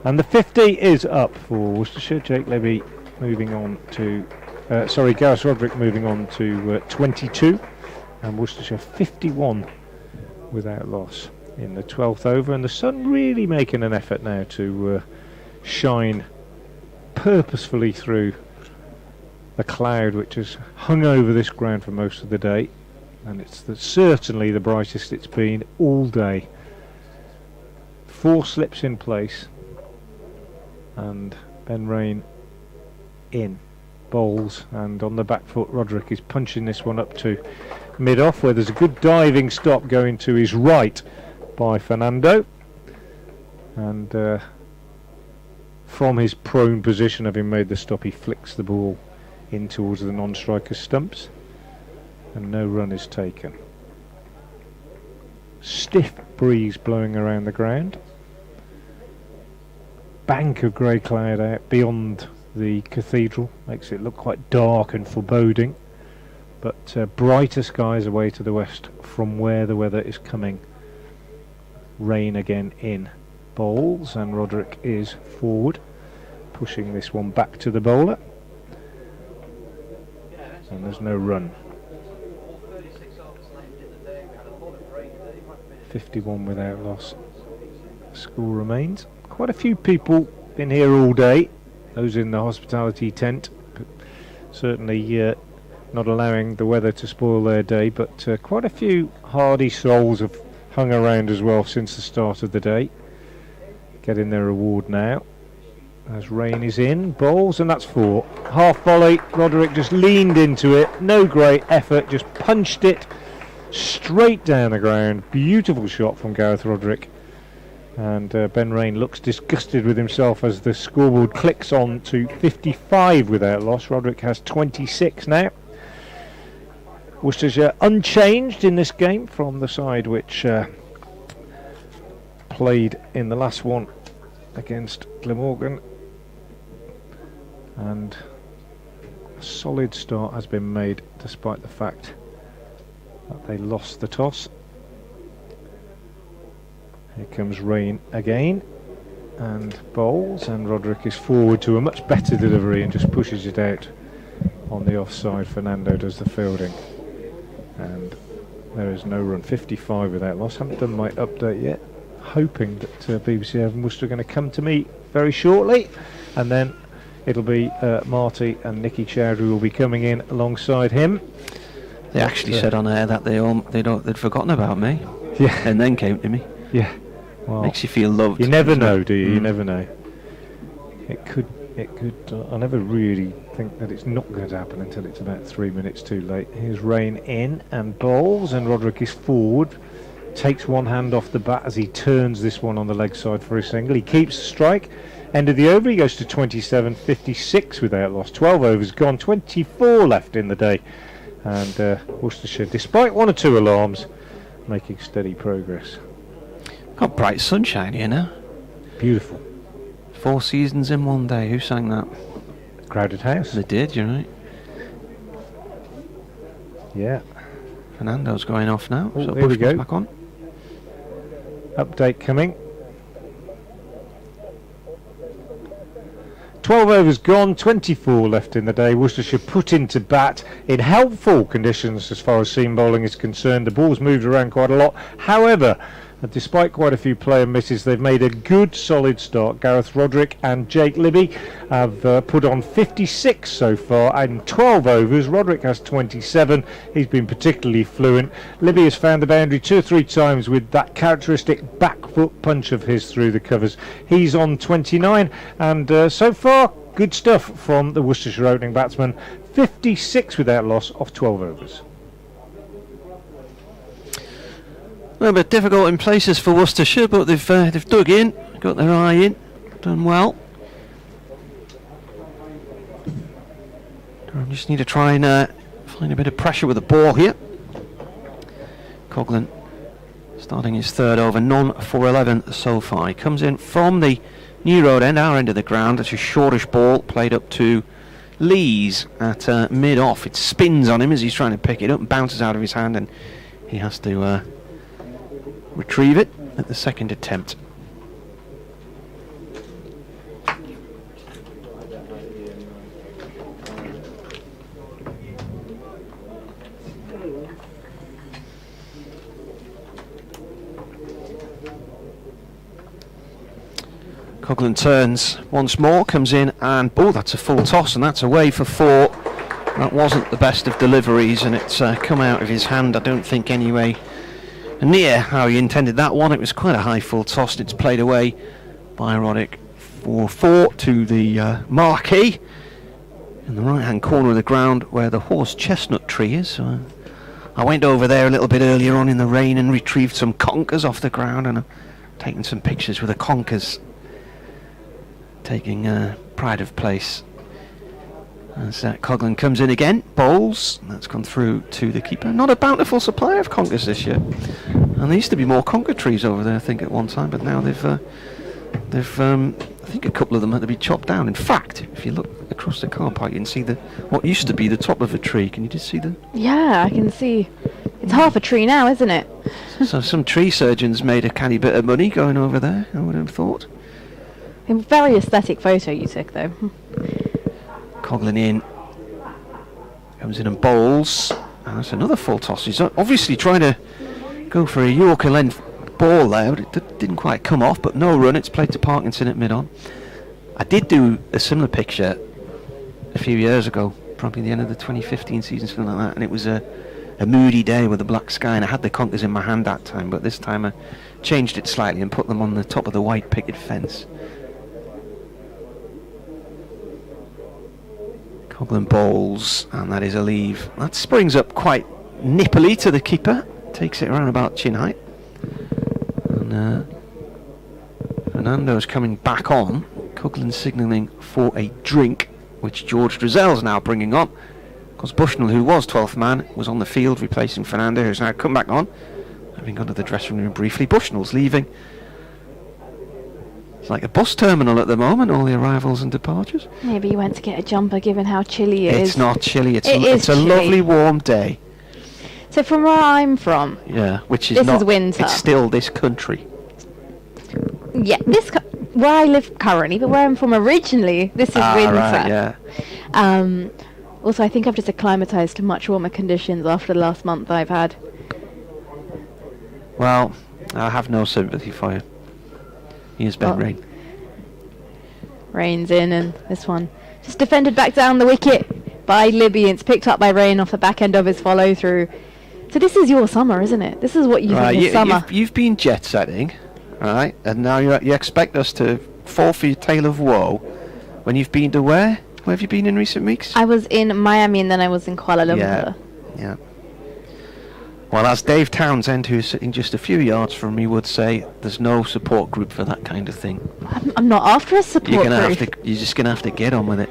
And the 50 is up for Worcestershire. Jake Libby moving on to Gareth Roderick moving on to 22, and Worcestershire 51 without loss in the 12th over, and the sun really making an effort now to shine purposefully through the cloud which has hung over this ground for most of the day, and it's certainly the brightest it's been all day. 4 slips in place, and Ben Rain in bowls, and on the back foot Roderick is punching this one up to mid-off, where there's a good diving stop going to his right by Fernando, and from his prone position, having made the stop, he flicks the ball in towards the non-striker stumps, and no run is taken. Stiff breeze blowing around the ground, bank of grey cloud out beyond the cathedral, makes it look quite dark and foreboding, but brighter skies away to the west from where the weather is coming. Rain again in bowls, and Roderick is forward, pushing this one back to the bowler, and there's no run. 51 without loss. Score remains. Quite a few people been here all day, those in the hospitality tent, but certainly not allowing the weather to spoil their day, but quite a few hardy souls have hung around as well since the start of the day, getting their reward now. As rain is in, bowls, and that's 4. Half volley, Roderick just leaned into it, no great effort, just punched it straight down the ground. Beautiful shot from Gareth Roderick. And Ben Rain looks disgusted with himself as the scoreboard clicks on to 55 without loss. Roderick has 26 now. Worcestershire unchanged in this game from the side which played in the last one against Glamorgan. And a solid start has been made despite the fact that they lost the toss. Here comes rain again and bowls, and Roderick is forward to a much better delivery and just pushes it out on the offside. Fernando does the fielding, and there is no run. 55 without loss. Haven't done my update yet, hoping that BBC Avon Worcester are going to come to me very shortly, and then it'll be Marty and Nicky Chowdhury will be coming in alongside him. They actually said on air that they'd forgotten about me. Yeah. And then came to me. Yeah. Well, makes you feel loved. You never know, do you? You never know. It could. I never really think that it's not going to happen until it's about 3 minutes too late. Here's rain in and bowls, and Roderick is forward. Takes one hand off the bat as he turns this one on the leg side for a single. He keeps the strike. End of the over, he goes to 27, 56 without loss. 12 overs gone, 24 left in the day. And Worcestershire, despite 1 or 2 alarms, making steady progress. Got bright sunshine here now. Beautiful. 4 seasons in one day. Who sang that? Crowded House. They did, you're right. Yeah. Fernando's going off now. Oh, So here we go. back on. Update coming. 12 overs gone, 24 left in the day. Worcestershire put into bat in helpful conditions as far as seam bowling is concerned. The ball's moved around quite a lot. However, despite quite a few player misses, they've made a good solid start. Gareth Roderick and Jake Libby have put on 56 so far in 12 overs. Roderick has 27. He's been particularly fluent. Libby has found the boundary 2 or 3 times with that characteristic back foot punch of his through the covers. He's on 29, and so far good stuff from the Worcestershire opening batsman. 56 without loss off 12 overs. A little bit difficult in places for Worcestershire, but they've dug in, got their eye in, done well. Durham just need to try and find a bit of pressure with the ball here. Coughlin starting his 3rd over, none for 11 so far. He comes in from the New Road end, our end of the ground. It's a shortish ball played up to Lees at mid-off. It spins on him as he's trying to pick it up and bounces out of his hand, and he has to retrieve it at the 2nd attempt. Coughlin turns once more, comes in, and that's a full toss, and that's away for 4. That wasn't the best of deliveries, and it's come out of his hand, I don't think, anyway near how he intended that one. It was quite a high full toss, and it's played away by Roderick for 4 to the marquee in the right hand corner of the ground where the horse chestnut tree is. So I went over there a little bit earlier on in the rain and retrieved some conkers off the ground, and I've taken some pictures with the conkers taking pride of place. As Coughlin comes in again, bowls, and that's gone through to the keeper. Not a bountiful supply of conkers this year, and there used to be more conker trees over there, I think, at one time, but now they've I think a couple of them had to be chopped down. In fact, if you look across the car park, you can see what used to be the top of a tree. Can you just see the? Yeah, I can see. It's half a tree now, isn't it? So some tree surgeons made a canny bit of money going over there, I would have thought. A very aesthetic photo you took, though. Coughlin in, comes in and bowls, and that's another full toss. He's obviously trying to go for a Yorker length ball there, but it didn't quite come off, but no run. It's played to Parkinson at mid-on. I did do a similar picture a few years ago, probably the end of the 2015 season, something like that, and it was a a moody day with a black sky, and I had the conkers in my hand that time, but this time I changed it slightly and put them on the top of the white picket fence. Coghlan bowls, and that is a leave. That springs up quite nippily to the keeper, takes it around about chin height. And Fernando's coming back on. Coghlan signalling for a drink, which George Drizel's now bringing on. Because Bushnell, who was 12th man, was on the field replacing Fernando, who's now come back on, having gone to the dressing room briefly. Bushnell's leaving. It's like a bus terminal at the moment, all the arrivals and departures. Maybe he went to get a jumper given how chilly it is. It's not chilly, it's It's a chilly. lovely warm day. So from where I'm from, Yeah, which is This not... is winter. It's still this country. yeah, where I live currently, but where I'm from originally, this is winter. Right, yeah. Also, I think I've just acclimatised to much warmer conditions after the last month I've had. Well, I have no sympathy for you. Here's Ben Oh. Rain. Rain's in, and this one just defended back down the wicket by Libby, and it's picked up by Rain off the back end of his follow through. So this is your summer, isn't it? This is what you think is summer. You've been jet setting, right? And now you expect us to fall for your tale of woe when you've been to where? Where have you been in recent weeks? I was in Miami and then I was in Kuala Lumpur. Yeah. Well, as Dave Townsend, who's sitting just a few yards from me, would say, there's no support group for that kind of thing. I'm not after a support group. You're just gonna have to get on with it.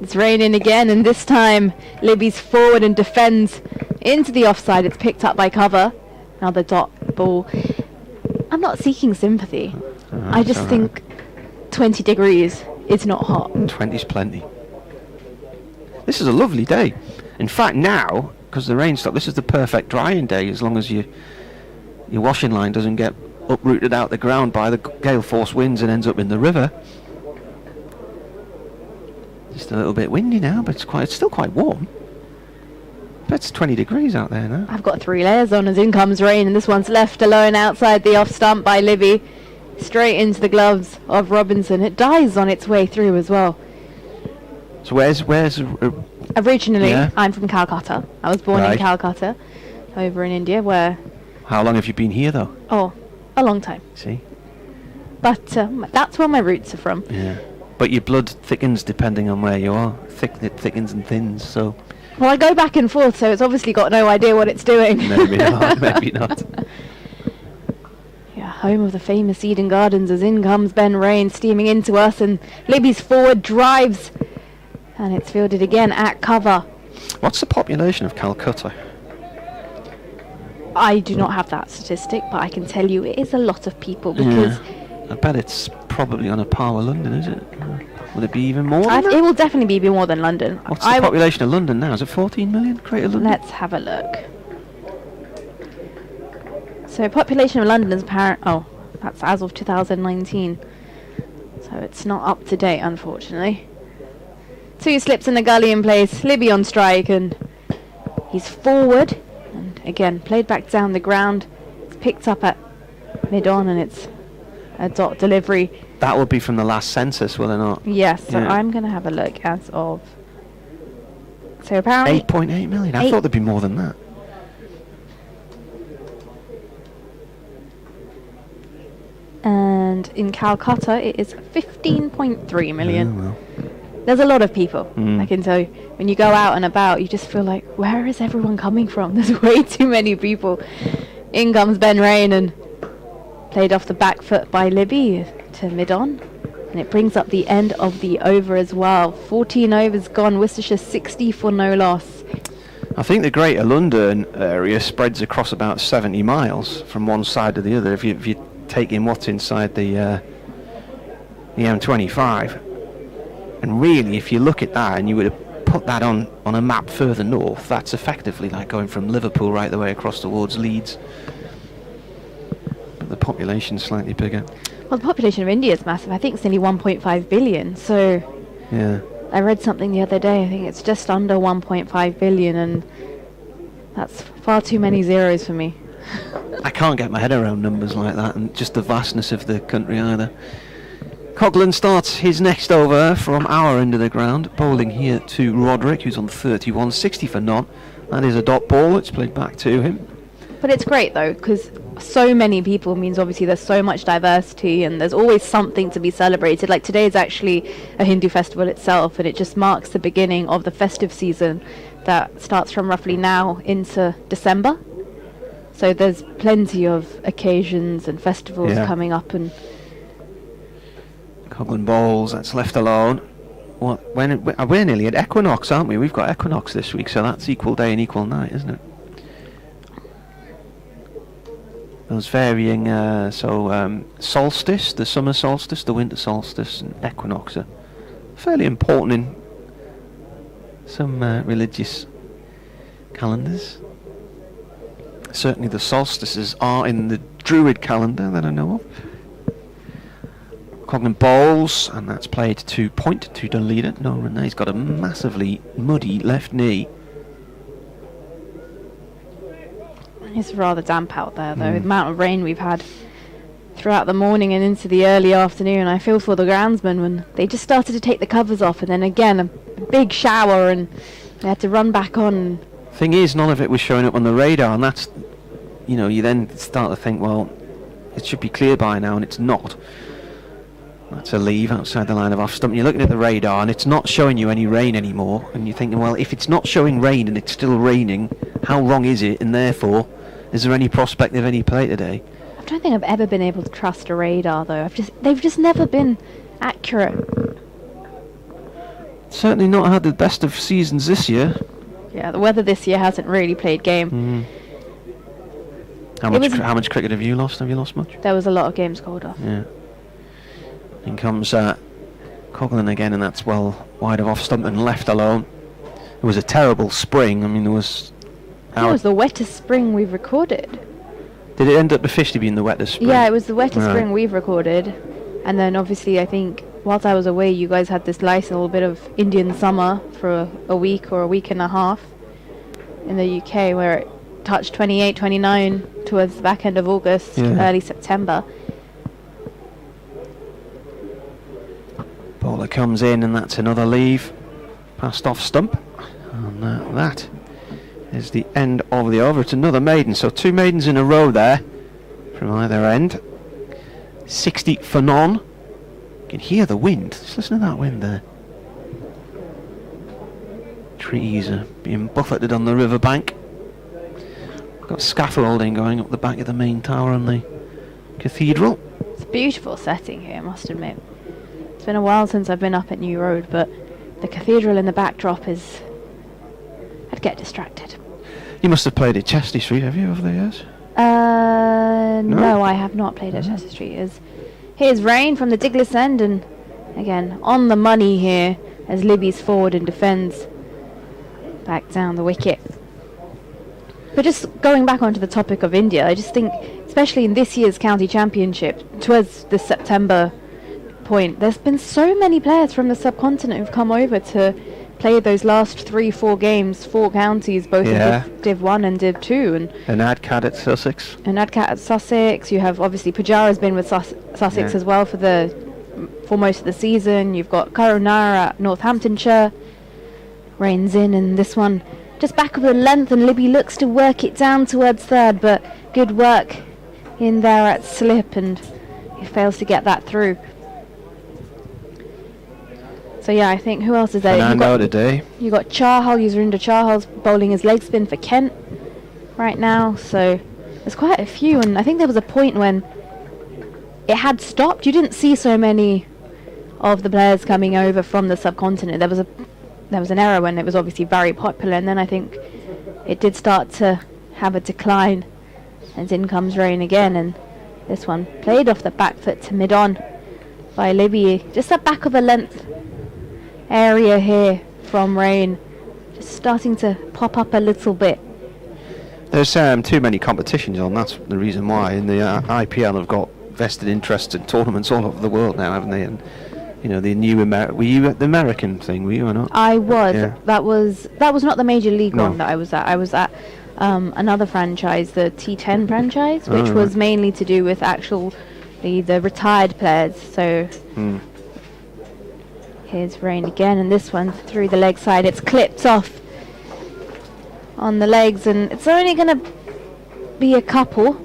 It's raining again, and this time Libby's forward and defends into the offside. It's picked up by cover. Now the dot ball. I'm not seeking sympathy. I just think 20 degrees is not hot. 20's plenty. This is a lovely day. In fact, now, because the rain stopped, this is the perfect drying day, as long as your washing line doesn't get uprooted out the ground by the gale force winds and ends up in the river. Just a little bit windy now, but it's still quite warm. But it's 20 degrees out there now. I've got 3 layers on as in comes Rain, and this one's left alone outside the off stump by Libby. Straight into the gloves of Robinson. It dies on its way through as well. So where's Originally, Yeah. I'm from Calcutta. I was born in Right. Calcutta, over in India, where, how long have you been here though? a long time. See? But that's where my roots are from. Yeah. But your blood thickens depending on where you are. It thickens and thins, so Well, I go back and forth, so it's obviously got no idea what it's doing. maybe not, maybe not. Yeah, home of the famous Eden Gardens, as in comes Ben Rain steaming into us, and Libby's forward drives, and it's fielded again at cover. What's the population of Calcutta? I do not have that statistic, but I can tell you it is a lot of people, because I bet it's probably on a par with London, is it? Would it be even more than it that? will definitely be more than London. What's the population of London now? Is it 14 million? Greater London? Let's have a look. So population of London is apparent. Oh, that's as of 2019. So it's not up to date, unfortunately. 2 slips in the gully in place. Libby on strike, and he's forward. And again, played back down the ground. It's picked up at mid-on, and it's a dot delivery. That would be from the last census, will it not? Yes, so Yeah. I'm going to have a look as of... So apparently... 8.8 million. I thought there'd be more than that. And in Calcutta, it is 15.3 million. Oh, well. There's a lot of people, Mm. I can tell you. When you go out and about, you just feel like, where is everyone coming from? There's way too many people. In comes Ben Rain, and played off the back foot by Libby to mid-on. And it brings up the end of the over as well. 14 overs gone, Worcestershire 60 for no loss. I think the Greater London area spreads across about 70 miles from one side to the other. If you take in what's inside the M25, and really, if you look at that and you were to put that on a map further north, that's effectively like going from Liverpool right the way across towards Leeds. But the population's slightly bigger. Well, the population of India is massive. I think it's nearly 1.5 billion. So Yeah. I read something the other day. I think it's just under 1.5 billion, and that's far too many zeros for me. I can't get my head around numbers like that, and just the vastness of the country either. Coghlan starts his next over from our end of the ground, bowling here to Roderick, who's on 31, 60 for none, That is a dot ball. It's played back to him. But it's great though, because so many people means obviously there's so much diversity and there's always something to be celebrated. Like today is actually a Hindu festival itself, and it just marks the beginning of the festive season that starts from roughly now into December. So there's plenty of occasions and festivals coming up. And Coghlan bowls, that's left alone. We're nearly at equinox, aren't we? We've got equinox this week, so that's equal day and equal night, isn't it? Those varying, solstice, the summer solstice, the winter solstice, and equinox are fairly important in some religious calendars. Certainly the solstices are in the Druid calendar that I know of. Coghlan bowls, and that's played to point to the leader. No, Renee's got a massively muddy left knee. it's rather damp out there though. The amount of rain we've had throughout the morning and into the early afternoon. I feel for the groundsmen when they just started to take the covers off, and then again a big shower and they had to run back on. Thing is, none of it was showing up on the radar, and that's, you know, you then start to think, well, it should be clear by now, and it's not. That's a leave outside the line of off stump. And you're looking at the radar, and it's not showing you any rain anymore, and you're thinking, well, if it's not showing rain and it's still raining, how wrong is it? And therefore, is there any prospect of any play today? I don't think I've ever been able to trust a radar though. They've just never been accurate. Certainly not had the best of seasons this year. Yeah, the weather this year hasn't really played game. How much cricket have you lost? Have you lost much? There was a lot of games called off. Yeah. In comes Coghlan again, and that's well wide of off stump and left alone. It was a terrible spring. I mean, there was... It was the wettest spring we've recorded. Did it end up officially being the wettest spring? Yeah, it was the wettest spring we've recorded. And then obviously I think whilst I was away, you guys had this nice little bit of Indian summer for a week or a week and a half in the UK, where it touched 28, 29 towards the back end of August, early September. Bowler comes in, and that's another leave past off stump, and that is the end of the over. It's another maiden, so two maidens in a row there from either end. 60 for none. You can hear the wind. Just listen to that wind there. Trees are being buffeted on the riverbank. Got scaffolding going up the back of the main tower on the cathedral. It's a beautiful setting here, I must admit. It's been a while since I've been up at New Road, but the cathedral in the backdrop is... I'd get distracted. You must have played at Chester Street, have you, over the years? No, I have not played at Chester Street. Here's Rain from the Diglis end, and again, on the money here, as Libby's forward and defends back down the wicket. But just going back onto the topic of India, I just think, especially in this year's county championship, towards the September point, there's been so many players from the subcontinent who've come over to play those last 3-4 games, 4 counties, both in Div 1 and Div 2. And Adcat at Sussex. And Adcat at Sussex. You have, obviously, Pujara's been with Sussex as well for most of the season. You've got Karunara at Northamptonshire. Reins in, and this one just back of the length, and Libby looks to work it down towards third, but good work in there at slip, and he fails to get that through. So yeah, I think who else is there? Fernando today. You got Chahal, Yuzurinder Chahal's bowling his leg spin for Kent right now. So there's quite a few, and I think there was a point when it had stopped. You didn't see so many of the players coming over from the subcontinent. There was an era when it was obviously very popular, and then I think it did start to have a decline, and in comes Rain again, and this one played off the back foot to mid-on by Libby. Just a back of a length area here from Rain, just starting to pop up a little bit. There's too many competitions on, that's the reason why. In the IPL have got vested interests in tournaments all over the world now, haven't they? And you know, the new were you at the American thing, were you or not? I was. Yeah. That was not the Major League one that I was at. I was at another franchise, the T10 franchise, which was mainly to do with the retired players. So here's Rain again, and this one through the leg side. It's clipped off on the legs, and it's only going to be a couple.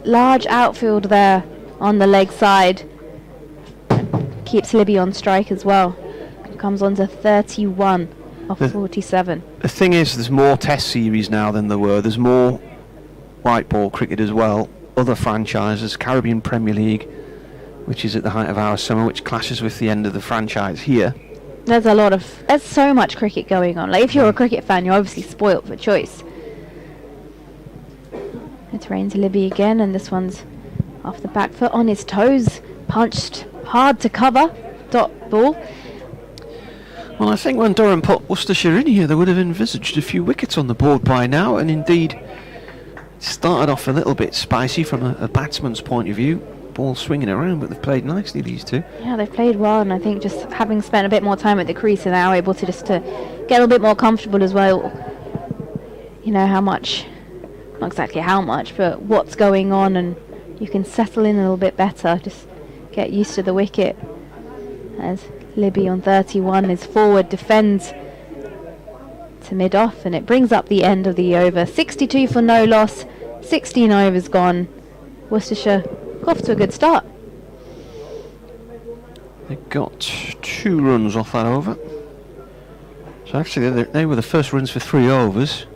Large outfield there on the leg side. Keeps Libby on strike as well. Comes on to 31 of 47. The thing is, there's more Test series now than there were. There's more white ball cricket as well. Other franchises, Caribbean Premier League, which is at the height of our summer, which clashes with the end of the franchise here. There's so much cricket going on. Like, if you're a cricket fan, you're obviously spoilt for choice. It's Rains Libby again, and this one's off the back foot on his toes. Punched hard to cover. Dot ball. Well, I think when Durham put Worcestershire in here, they would have envisaged a few wickets on the board by now, and indeed started off a little bit spicy from a batsman's point of view. Ball swinging around, but they've played nicely, these two. Yeah, they've played well, and I think just having spent a bit more time at the crease, are now able to just to get a little bit more comfortable as well. You know how much, not exactly how much, but what's going on, and you can settle in a little bit better, just get used to the wicket. As Libby on 31 is forward, defends to mid-off, and it brings up the end of the over. 62 for no loss, 16 overs gone. Worcestershire off to a good start. They got 2 runs off that over. So actually they were the first runs for 3 overs.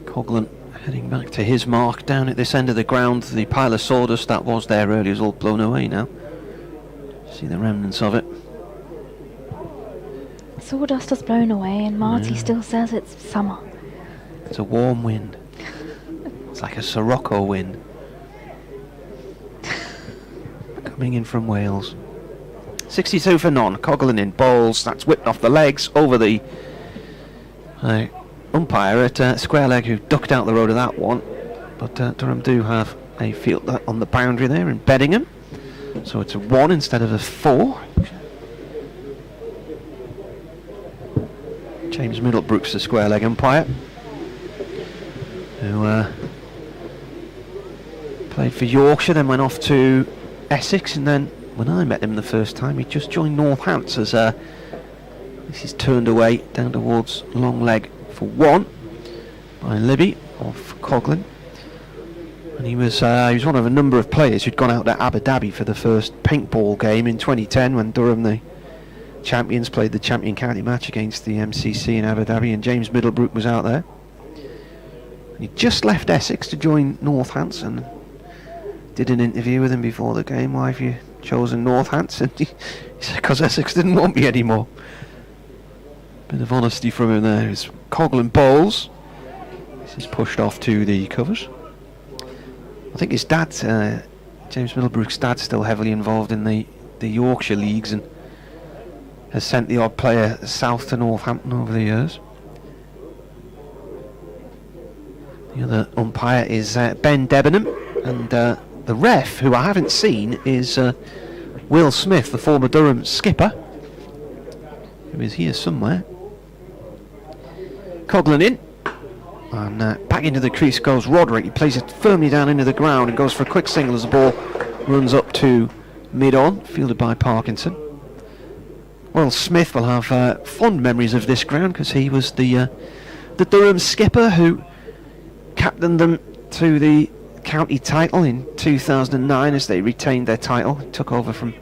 Coghlan heading back to his mark down at this end of the ground. The pile of sawdust that was there earlier is all blown away now. See the remnants of it. Sawdust has blown away, and Marty still says it's summer. It's a warm wind. It's like a Sirocco wind. Coming in from Wales. 62 for none. Coghlan in bowls. That's whipped off the legs over the umpire at square leg, who ducked out the road of that one. But Durham do have a field on the boundary there in Beddingham. So it's a 1 instead of a 4. James Middlebrooks, the square leg umpire, who played for Yorkshire, then went off to Essex, and then when I met him the first time, he just joined Northants as this is turned away down towards long leg for 1 by Libby off Coghlan. And he was one of a number of players who'd gone out to Abu Dhabi for the first paintball game in 2010 when Durham, the champions, played the champion county match against the MCC in Abu Dhabi, and James Middlebrook was out there. He just left Essex to join Northants, and did an interview with him before the game. Why have you chosen Northants? And he said, because Essex didn't want me anymore. Bit of honesty from him there. It's Coghlan bowls. This is pushed off to the covers. I think his dad, James Middlebrook's dad, still heavily involved in the Yorkshire leagues and has sent the odd player south to Northampton over the years. The other umpire is Ben Debenham, and the ref, who I haven't seen, is Will Smith, the former Durham skipper, who is here somewhere. Coghlan in, and back into the crease goes Roderick. He plays it firmly down into the ground and goes for a quick single as the ball runs up to mid-on, fielded by Parkinson. Well, Smith will have fond memories of this ground, because he was the Durham skipper who captained them to the county title in 2009 as they retained their title, took over from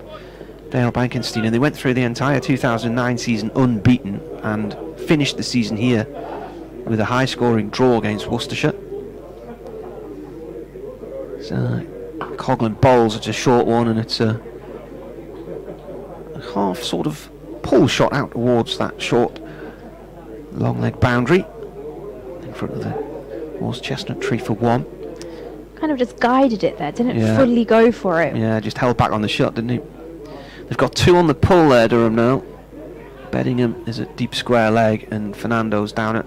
Dale Bankenstein, and they went through the entire 2009 season unbeaten and finished the season here with a high-scoring draw against Worcestershire. So Coghlan bowls, it's a short one, and it's a half sort of pull shot out towards that short long leg boundary in front of the horse chestnut tree for 1. Kind of just guided it there, didn't fully go for it. Yeah, just held back on the shot, didn't he? They've got 2 on the pull there, Durham now. Beddingham is at deep square leg, and Fernando's down at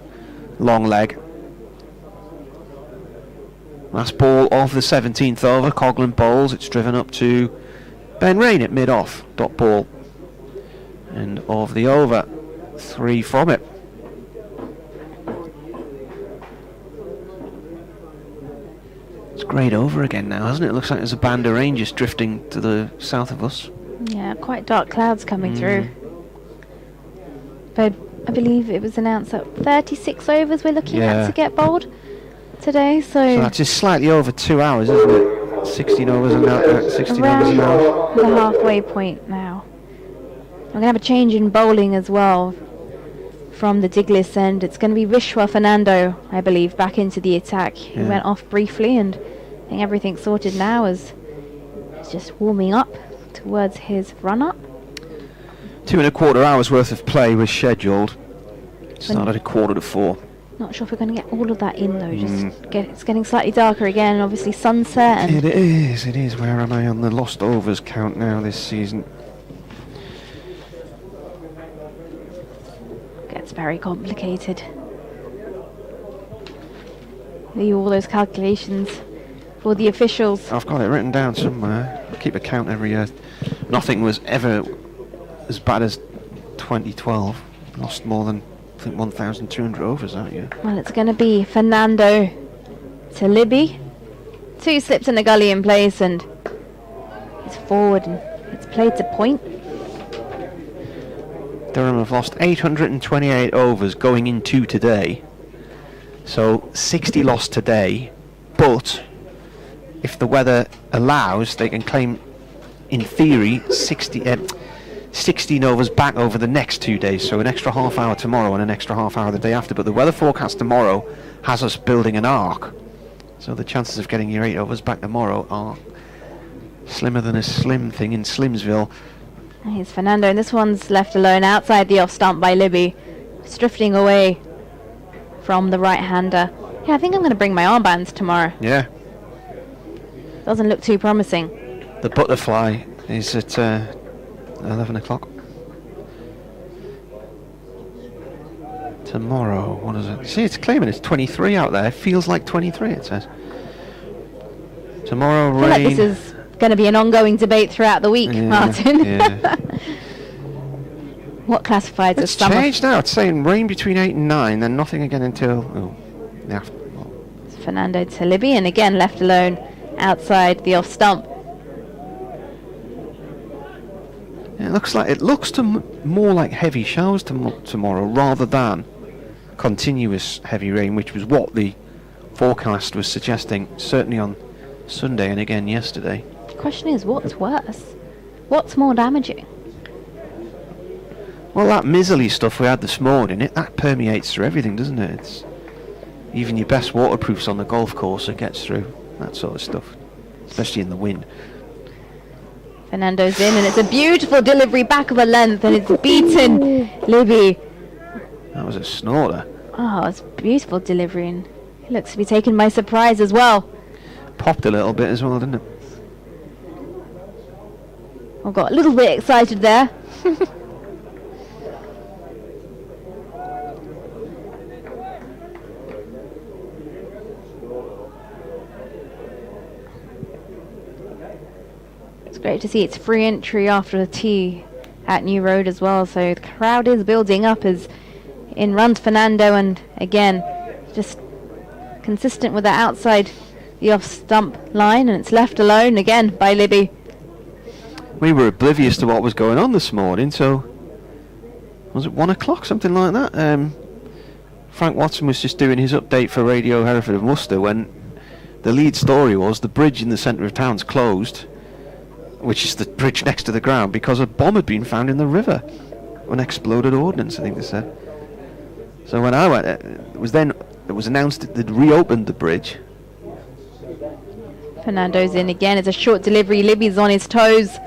long leg. Last ball of the 17th over. Coghlan bowls. It's driven up to Ben Rain at mid-off. Dot ball. End of the over. 3 from it. It's great over again now, hasn't it? It looks like there's a band of rain just drifting to the south of us. Yeah, quite dark clouds coming through. But I believe it was announced that 36 overs we're looking Yeah. at to get bowled today. So that's just slightly over 2 hours, isn't it? 16 overs an hour. 16 overs an hour. around the halfway point now. We're going to have a change in bowling as well from the Diglis end. It's going to be Vishwa Fernando, I believe, back into the attack. He Yeah. went off briefly, and I think everything's sorted now as he's just warming up towards his run-up. 2.25 hours worth of play was scheduled. Started at 3:45. Not sure if we're going to get all of that in though. It's getting slightly darker again. Obviously sunset, and It is. Where am I on the lost overs count now this season? gets very complicated. All those calculations for the officials. I've got it written down somewhere. I keep a count every year. Nothing was ever as bad as 2012. Lost more than, I think, 1,200 overs that year. Well, it's going to be Fernando to Libby. 2 slips in the gully in place, and it's forward and it's played to point. Durham have lost 828 overs going into today. So 60 lost today, but if the weather allows, they can claim, in theory, 16 overs back over the next 2 days. So an extra half hour tomorrow and an extra half hour the day after. But the weather forecast tomorrow has us building an arc. So the chances of getting your 8 overs back tomorrow are slimmer than a slim thing in Slimsville. Here's Fernando, and this one's left alone outside the off stump by Libby. Just drifting away from the right-hander. Yeah, I think I'm going to bring my armbands tomorrow. Yeah. Doesn't look too promising. The butterfly is at 11 o'clock. Tomorrow, what is it? See, it's claiming it's 23 out there. It feels like 23, it says. Tomorrow, I feel rain. like this is going to be an ongoing debate throughout the week, Yeah, Martin. yeah. What classifies as It's summer? changed now. It's saying rain between 8 and 9, then nothing again until the after. It's Fernando to Libby, and again left alone outside the off stump. Yeah, it looks more like heavy showers tomorrow rather than continuous heavy rain, which was what the forecast was suggesting, certainly on Sunday and again yesterday. The question is, what's worse? What's more damaging? Well, that miserly stuff we had this morning, that permeates through everything, doesn't it? It's even your best waterproofs on the golf course, it gets through that sort of stuff, especially in the wind. Fernando's in, and it's a beautiful delivery back of a length, and it's beaten Libby. That was a snorter. Oh, it's beautiful delivery, and it looks to be taken by surprise as well. Popped a little bit as well, didn't it? I got a little bit excited there. It's great to see it's free entry after the tee at New Road as well, so the crowd is building up as in runs Fernando, and again just consistent with the outside the off stump line, and it's left alone again by Libby. We were oblivious to what was going on this morning, so was it 1 o'clock, something like that? Frank Watson was just doing his update for Radio Hereford and Worcester when the lead story was the bridge in the centre of town's closed, which is the bridge next to the ground, because a bomb had been found in the river. Unexploded ordnance, I think they said. So when I went, it was announced that they'd reopened the bridge. Fernando's in again. It's a short delivery. Libby's on his toes,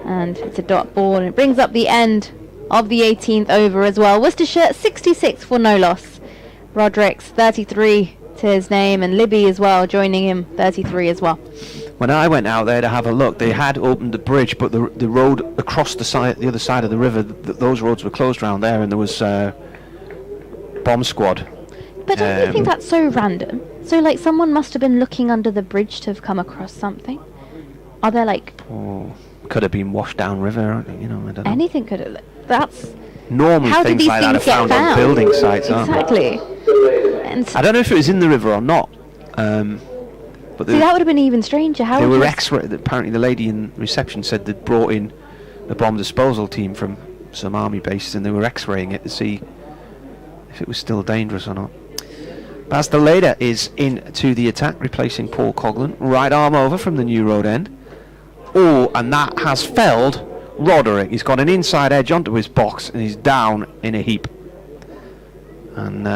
and it's a dot ball, and it brings up the end of the 18th over as well. Worcestershire 66 for no loss. Roderick's 33 to his name, and Libby as well joining him 33 as well. When I went out there to have a look, they had opened the bridge, but the road across the other side of the river, those roads were closed around there, and there was bomb squad. But don't you think that's so random? So like someone must have been looking under the bridge to have come across something. Are there like... Oh, could have been washed down river, I don't know. Anything could have... That's... Normally How did things these like that are things get found on building sites, aren't they? Exactly. And I don't know if it was in the river or not. But see, that would have been even stranger. How they would were you... apparently the lady in reception said they'd brought in the bomb disposal team from some army bases, and they were x-raying it to see if it was still dangerous or not. Baz de Leyder is into the attack, replacing Paul Coughlin. Right arm over from the New Road end. Oh, and that has felled Roderick. He's got an inside edge onto his box, and he's down in a heap. And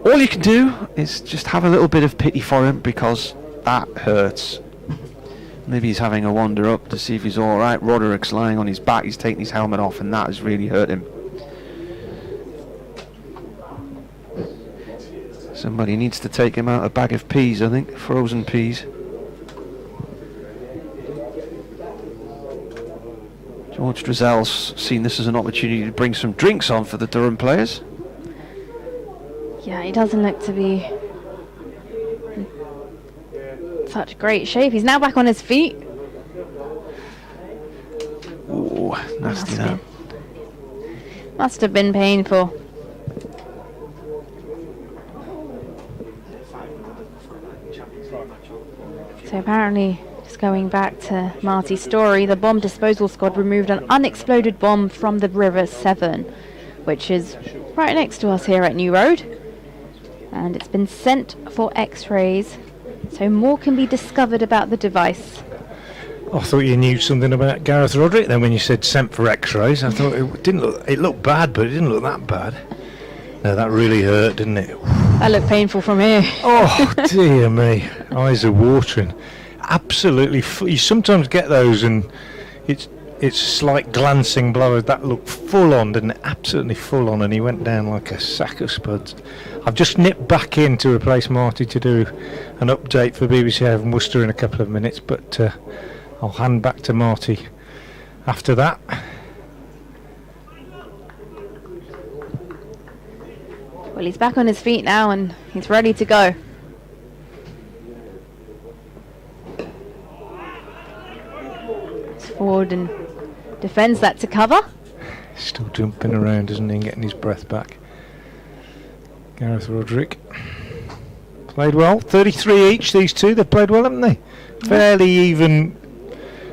all you can do is just have a little bit of pity for him, because that hurts. Maybe he's having a wander up to see if he's alright. Roderick's lying on his back, he's taking his helmet off, and that has really hurt him. Somebody needs to take him out a bag of peas, I think, frozen peas. George Drizel's seen this as an opportunity to bring some drinks on for the Durham players. Yeah, he doesn't look to be in such great shape. He's now back on his feet. Ooh, nasty that. Must have been painful. So apparently, just going back to Marty's story, the bomb disposal squad removed an unexploded bomb from the River Severn, which is right next to us here at New Road. And it's been sent for x-rays, so more can be discovered about the device. I thought you knew something about Gareth Roderick then when you said sent for x-rays. I thought it looked bad, but it didn't look that bad. No, that really hurt, didn't it? That looked painful from here. Oh, dear me. Eyes are watering. Absolutely. You sometimes get those and it's a slight glancing blow. That looked full on, didn't it? Absolutely full on, and he went down like a sack of spuds. I've just nipped back in to replace Marty to do an update for BBC Haven Worcester in a couple of minutes, but I'll hand back to Marty after that. Well, he's back on his feet now and he's ready to go. He's forward and defends that to cover. Still jumping around, isn't he, and getting his breath back. Gareth Roderick. Played well. 33 each, these two. They've played well, haven't they? Fairly even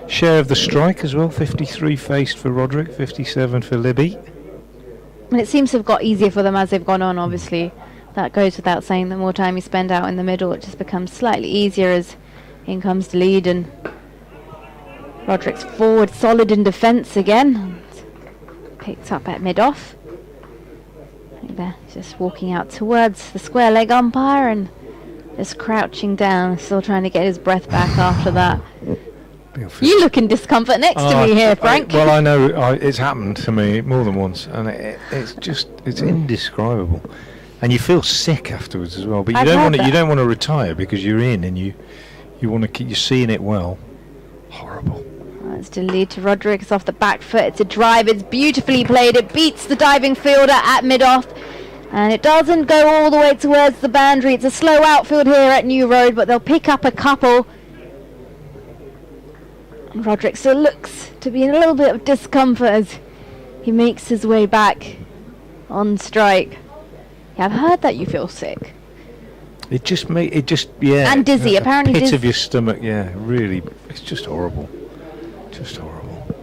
share of the strike as well. 53 faced for Roderick, 57 for Libby. And it seems to have got easier for them as they've gone on, obviously. That goes without saying. The more time you spend out in the middle, it just becomes slightly easier as in comes the lead. And Roderick's forward, solid in defence again. Picked up at mid-off. I think they're just walking out towards the square leg umpire and just crouching down, still trying to get his breath back after that. You look in discomfort next to me here, Frank. Well, I know it's happened to me more than once, and it's indescribable, and you feel sick afterwards as well. But you don't want to retire because you're in and you want to keep. You're seeing it well. Horrible. It's to lead to Roderick. It's off the back foot. It's a drive. It's beautifully played. It beats the diving fielder at mid-off. And it doesn't go all the way towards the boundary. It's a slow outfield here at New Road, but they'll pick up a couple. And Roderick still looks to be in a little bit of discomfort as he makes his way back on strike. Yeah, I've heard that you feel sick. It just yeah. And dizzy, apparently. Pit of your stomach, yeah. Really, it's just horrible. Just horrible.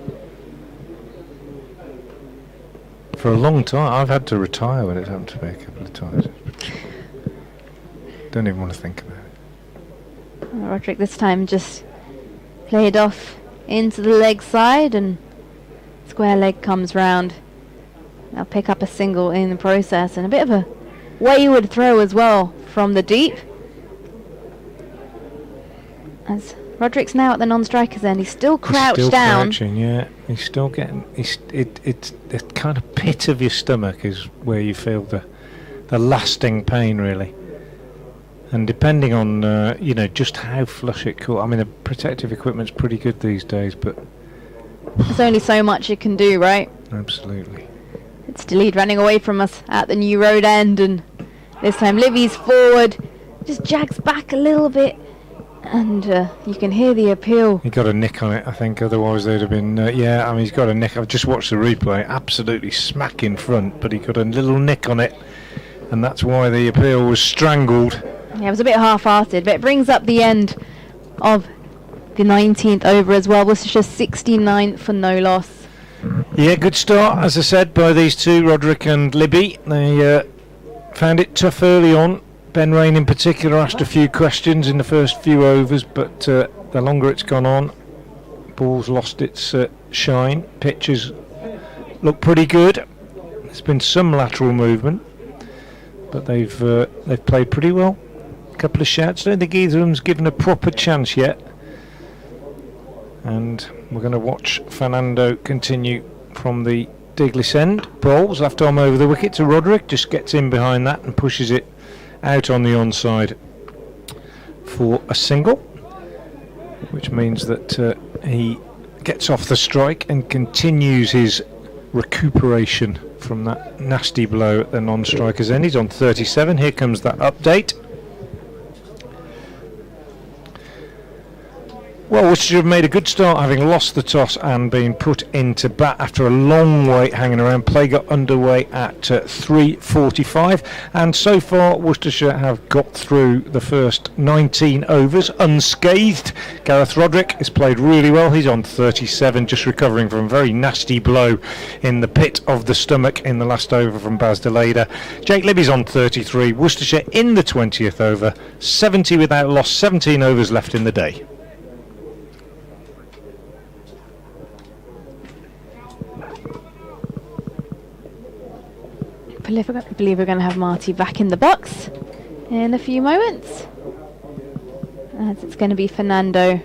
For a long time, I've had to retire when it happened to me a couple of times. Don't even want to think about it. Roderick this time just played off into the leg side, and square leg comes round. They'll pick up a single in the process, and a bit of a wayward throw as well from the deep. As Roderick's now at the non-striker's end, he's still crouched down. Crouching, yeah. He's still getting. It's the kind of pit of your stomach is where you feel the lasting pain, really. And depending on just how flush it caught. I mean, the protective equipment's pretty good these days, but there's only so much it can do, right? Absolutely. It's Delete running away from us at the New Road end, and this time Livy's forward, just jags back a little bit, and you can hear the appeal. He got a nick on it, I think, otherwise they'd have been, he's got a nick. I've just watched the replay, absolutely smack in front, but he got a little nick on it, and that's why the appeal was strangled. Yeah, it was a bit half-hearted, but it brings up the end of the 19th over as well. Worcestershire 69 for no loss. Yeah, good start, as I said, by these two, Roderick and Libby. They found it tough early on. Ben Rain in particular asked a few questions in the first few overs, but the longer it's gone on, ball's lost its shine. Pitches look pretty good. There's been some lateral movement, but they've played pretty well. A couple of shots. I don't think either of them's given a proper chance yet. And we're going to watch Fernando continue from the Diglis end. Bowls left arm over the wicket to Roderick, just gets in behind that and pushes it out on the onside for a single, which means that he gets off the strike and continues his recuperation from that nasty blow at the non-striker's end. He's on 37. Here comes that update. Well, Worcestershire have made a good start, having lost the toss and been put into bat after a long wait hanging around. Play got underway at 3:45, and so far Worcestershire have got through the first 19 overs unscathed. Gareth Roderick has played really well. He's on 37, just recovering from a very nasty blow in the pit of the stomach in the last over from Baz de Leyder. Jake Libby's on 33. Worcestershire in the 20th over, 70 without loss, 17 overs left in the day. I believe we're going to have Marty back in the box in a few moments, as it's going to be Fernando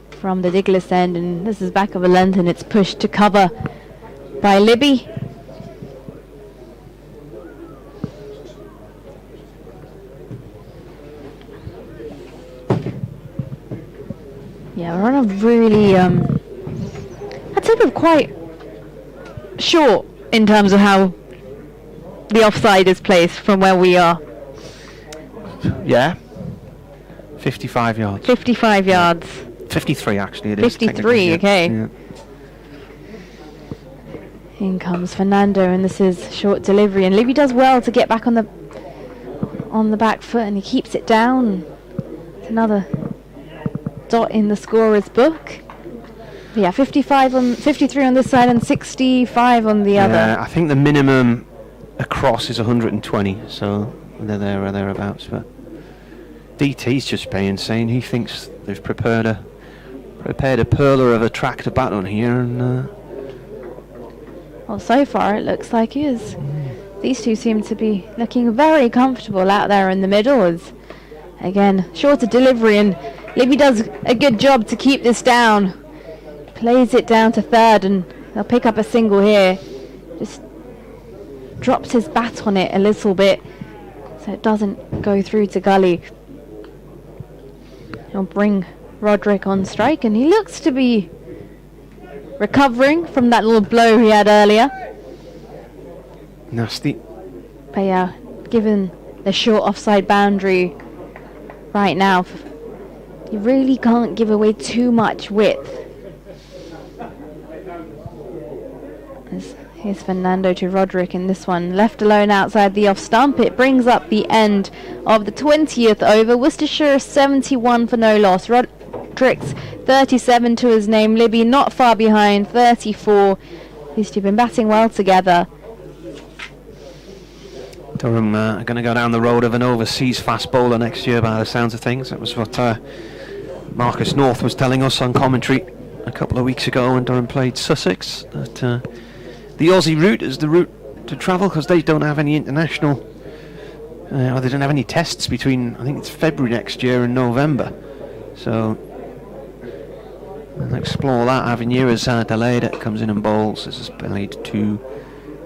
from the Diglis end, and this is back of a length and it's pushed to cover by Libby. Yeah, we're on a really I'd say we're quite short in terms of how the offside is placed from where we are. Yeah. 55 yards. 55 yards. 53 actually it is. 53, okay. Yeah. In comes Fernando, and this is short delivery, and Libby does well to get back on the back foot, and he keeps it down. It's another dot in the scorer's book. Yeah, 53 on this side and 65 on the other. Yeah, I think the minimum across is 120, so they're there or thereabouts. But DT's just paying, saying he thinks they've prepared a perler of a track to bat on here, and well, so far it looks like it is. These two seem to be looking very comfortable out there in the middle. As again, shorter delivery, and Libby does a good job to keep this down. Plays it down to third, and they'll pick up a single here. Just drops his bat on it a little bit so it doesn't go through to gully. He'll bring Roderick on strike, and he looks to be recovering from that little blow he had earlier. nasty. But yeah, given the short offside boundary right now, you really can't give away too much width. Here's Fernando to Roderick in this one, left alone outside the off stump. It brings up the end of the 20th over. Worcestershire 71 for no loss. Roderick's 37 to his name. Libby not far behind, 34. These two have been batting well together. Durham are going to go down the road of an overseas fast bowler next year by the sounds of things. That was what Marcus North was telling us on commentary a couple of weeks ago when Durham played Sussex. That the Aussie route is the route to travel, because they don't have any international, or they don't have any tests between, I think it's February next year and November. So we'll explore that avenue as de Leyder comes in and bowls. This is played to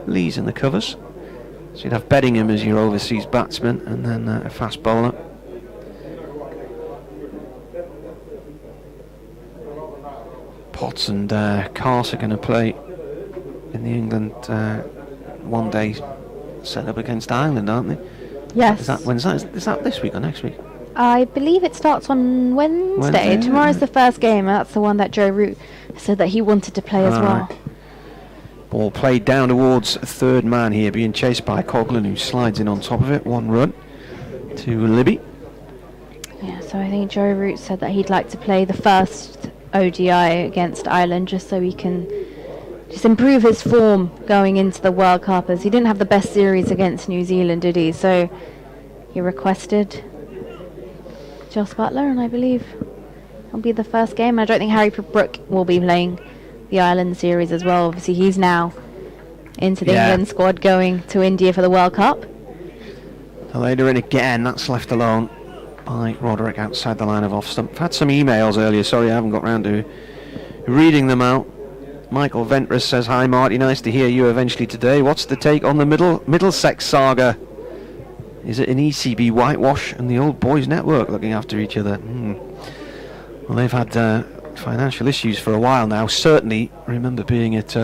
Lees in the covers. So you'd have Beddingham as your overseas batsman, and then a fast bowler. Potts and Carse are going to play in the England one-day set-up against Ireland, aren't they? Yes. When's that? Is that this week or next week? I believe it starts on Wednesday. Tomorrow's the first game. That's the one that Joe Root said that he wanted to play as well. Right. Ball played down towards a third man here, being chased by Coughlin, who slides in on top of it. 1 run to Libby. Yeah, so I think Joe Root said that he'd like to play the first ODI against Ireland just so he can just improve his form going into the World Cup, as he didn't have the best series against New Zealand, did he? So he requested Joss Butler, and I believe it'll be the first game. I don't think Harry Brook will be playing the Ireland series as well. Obviously, he's now into the England squad going to India for the World Cup. So later in again, that's left alone by Roderick outside the line of off stump. I've had some emails earlier, sorry I haven't got round to reading them out. Michael Ventris says, "Hi Marty, nice to hear you eventually today. What's the take on the Middlesex saga? Is it an ECB whitewash and the old boys network looking after each other?" Well, they've had financial issues for a while now. Certainly remember being at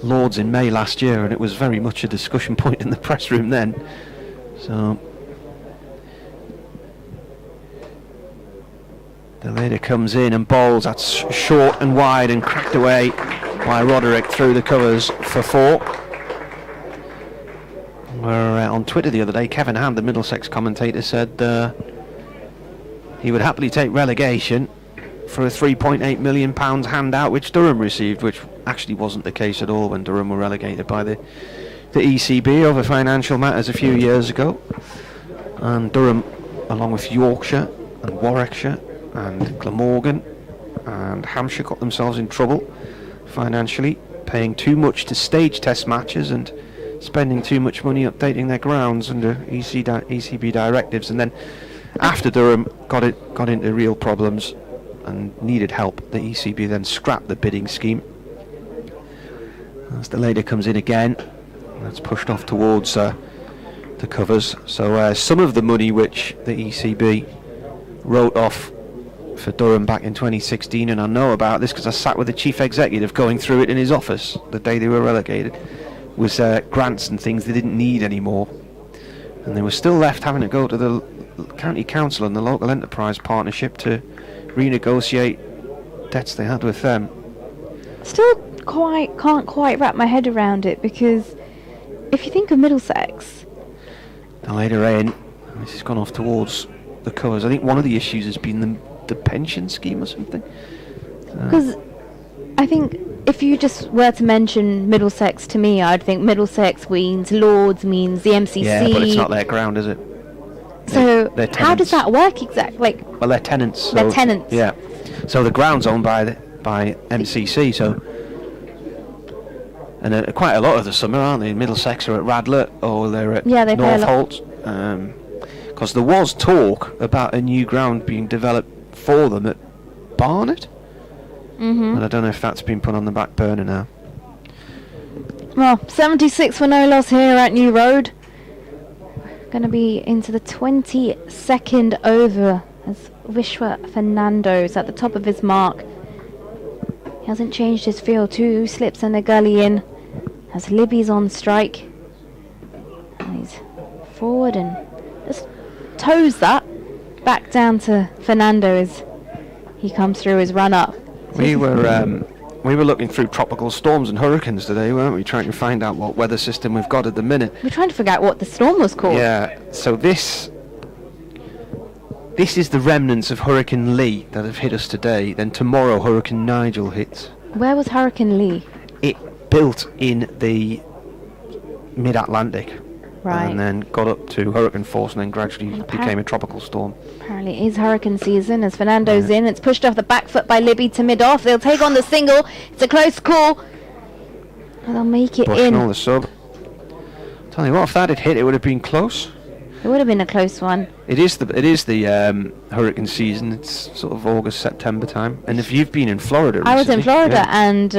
Lords in May last year, and it was very much a discussion point in the press room then. So the leader comes in and bowls. That's short and wide and cracked away by Roderick through the covers for 4. Where on Twitter the other day, Kevin Hand, the Middlesex commentator, said he would happily take relegation for a £3.8 million handout which Durham received, which actually wasn't the case at all when Durham were relegated by the ECB over financial matters a few years ago. And Durham, along with Yorkshire and Warwickshire and Glamorgan and Hampshire, got themselves in trouble financially, paying too much to stage test matches and spending too much money updating their grounds under ECB directives. And then after Durham got into real problems and needed help, the ECB then scrapped the bidding scheme. As the leader comes in again, that's pushed off towards the covers. So some of the money which the ECB wrote off for Durham back in 2016, and I know about this because I sat with the chief executive going through it in his office the day they were relegated, was grants and things they didn't need anymore, and they were still left having to go to the county council and the local enterprise partnership to renegotiate debts they had with them. Still can't quite wrap my head around it, because if you think of Middlesex, the later in, this has gone off towards the covers. I think one of the issues has been the pension scheme or something. Because I think if you just were to mention Middlesex to me, I'd think Middlesex means Lords, means the MCC. Yeah, but it's not their ground, is it? So they're how does that work exactly? Well, they're tenants. So they're tenants. Yeah. So the ground's owned by MCC. So, and quite a lot of the summer, aren't they? Middlesex are at Radlett, or they're at Northolt. Because there was talk about a new ground being developed for them at Barnet. But I don't know if that's been put on the back burner now. Well, 76 for no loss here at New Road. Going to be into the 22nd over as Vishwa Fernando's at the top of his mark. He hasn't changed his field. 2 slips and a gully in as Libby's on strike. And he's forward and just toes that back down to Fernando as he comes through his run up. We were looking through tropical storms and hurricanes today, weren't we? Trying to find out what weather system we've got at the minute. We're trying to figure out what the storm was called. Yeah, so this is the remnants of Hurricane Lee that have hit us today. Then tomorrow Hurricane Nigel hits. Where was Hurricane Lee? It built in the mid-Atlantic. Right. And then got up to hurricane force and then gradually became a tropical storm. Apparently it is hurricane season as Fernando's in. It's pushed off the back foot by Libby to mid-off. They'll take on the single. It's a close call. And they'll make it in. The sub. Tell you what, if that had hit, it would have been close. It would have been a close one. It is the hurricane season. It's sort of August, September time. And if you've been in Florida recently, I was in Florida, and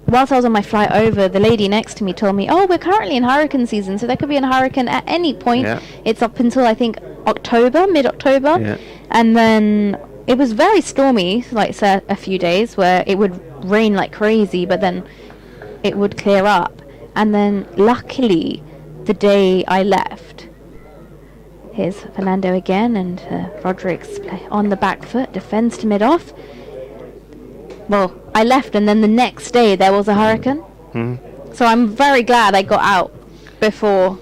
whilst I was on my flight over, the lady next to me told me, "Oh, we're currently in hurricane season, so there could be a hurricane at any point." Yeah. It's up until I think October, mid-October, Yeah. and then it was very stormy, like a few days where it would rain like crazy, but then it would clear up. And then luckily, the day I left, here's Fernando again, and Roderick's on the back foot, defends to mid-off. Well, I left, and then the next day there was a hurricane. So I'm very glad I got out before.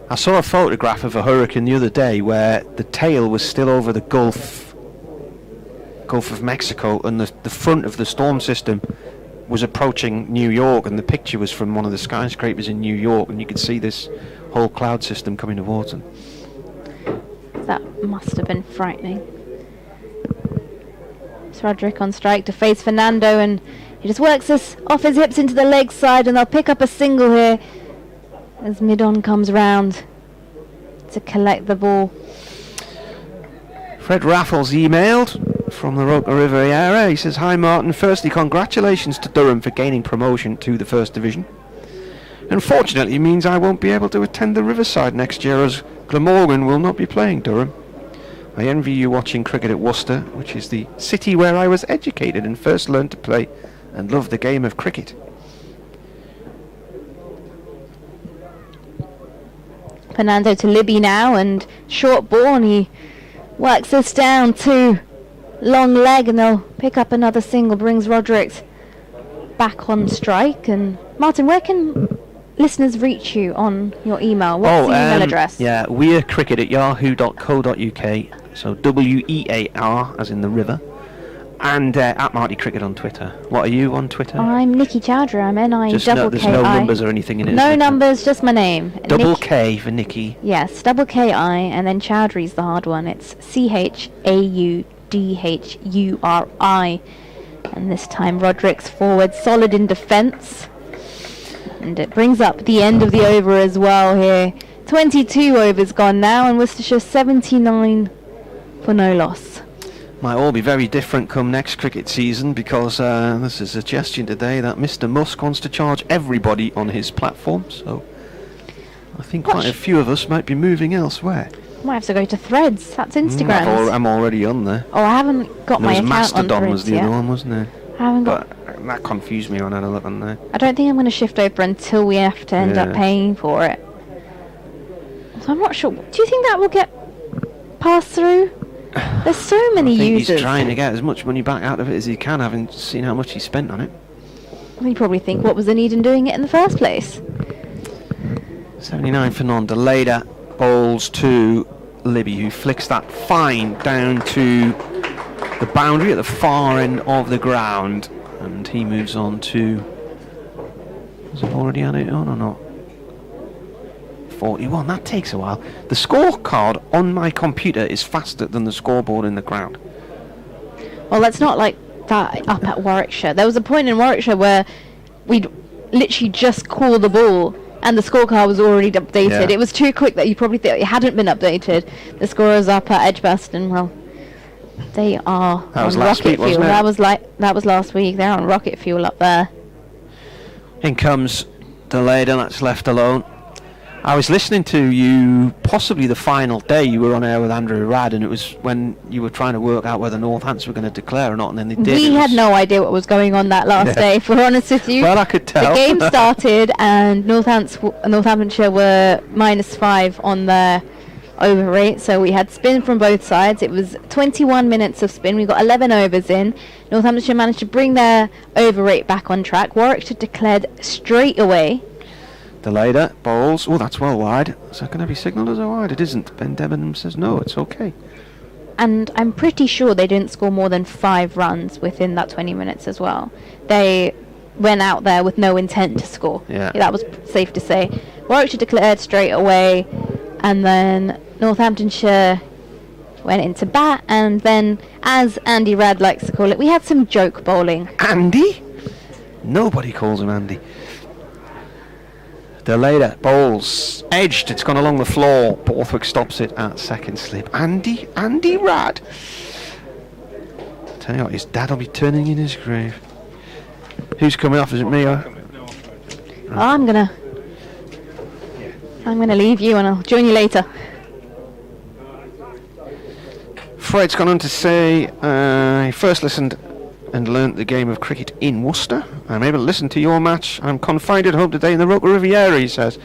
I saw a photograph of a hurricane the other day where the tail was still over the Gulf of Mexico, and the front of the storm system was approaching New York, and the picture was from one of the skyscrapers in New York, and you could see this whole cloud system coming towards them. That must have been frightening. It's Roderick on strike to face Fernando, and he just works this off his hips into the leg side, and they'll pick up a single here as mid-on comes round to collect the ball. Fred Raffles emailed from the Roca Riviera. He says, "Hi Martin, firstly congratulations to Durham for gaining promotion to the First Division. Unfortunately, it means I won't be able to attend the Riverside next year as Glamorgan will not be playing Durham. I envy you watching cricket at Worcester, which is the city where I was educated and first learned to play and love the game of cricket." Fernando to Libby now, and short ball, and he works this down to long leg, and they'll pick up another single, brings Roderick back on strike. And Martin, where can listeners reach you on your email? What's the email address? Yeah, wearcricket@yahoo.co.uk, so WEAR as in the river, and at Marty Cricket on Twitter. What are you on Twitter? I'm Nikki Chowdhury. I'm Just no, there's no numbers or anything in it. No numbers, just my name. Double K for Nikki. Yes, double KI, and then Chowdhury's the hard one. It's CHAUDHURI. And this time Roderick's forward, solid in defence. And it brings up the end of the over as well here. 22 overs gone now, and Worcestershire 79 for no loss. Might all be very different come next cricket season, because there's a suggestion today that Mr. Musk wants to charge everybody on his platform, so I think quite a few of us might be moving elsewhere. Might have to go to Threads. That's Instagram. I'm already on there. Oh, I haven't got my account Mastodon on Threads was the yet. other one, wasn't there? I haven't got. But that confused me when I had a look on there. I don't think I'm going to shift over until we have to end up paying for it. So I'm not sure. Do you think that will get passed through? There's so many users. He's trying to get as much money back out of it as he can, having seen how much he spent on it. Well, you probably think, what was the need in doing it in the first place? 79 for none. Deleda bowls to Libby, who flicks that fine down to the boundary at the far end of the ground, and he moves on to. Has it already had it on or not? 41. That takes a while. The scorecard on my computer is faster than the scoreboard in the ground. Well, that's not like that up at Warwickshire. There was a point in Warwickshire where we'd literally just call the ball and the scorecard was already updated. Yeah. It was too quick that you probably thought it hadn't been updated. The score is up at Edgbaston. Well, they are That was on last rocket week, fuel. wasn't it? That was last week. They're on rocket fuel up there. In comes Deleda, that's left alone. I was listening to you, possibly the final day you were on air with Andrew Radd, and it was when you were trying to work out whether Northants were going to declare or not, and then they did. We had no idea what was going on that last day, if we're honest with you. Well, I could tell. The game started, and Northamptonshire were -5 on their over rate, so we had spin from both sides. It was 21 minutes of spin. We got 11 overs in. Northamptonshire managed to bring their over rate back on track. Warwickshire declared straight away. Deleda bowls. Oh, that's well wide. Is that going to be signalled as a wide? It isn't. Ben Debenham says no, it's okay. And I'm pretty sure they didn't score more than 5 runs within that 20 minutes as well. They went out there with no intent to score. Yeah. That was safe to say. Warwickshire declared straight away, and then Northamptonshire went into bat, and then, as Andy Radd likes to call it, we had some joke bowling. Andy? Nobody calls him Andy. Deleda bowls edged, it's gone along the floor. Borthwick stops it at second slip. Andy Radd. Tell you what, his dad will be turning in his grave. Who's coming off? Is it me? I'm gonna leave you, and I'll join you later. Fred's gone on to say he first listened and learnt the game of cricket in Worcester. I'm able to listen to your match. I'm confined at home today in the Roca Riviera, he says.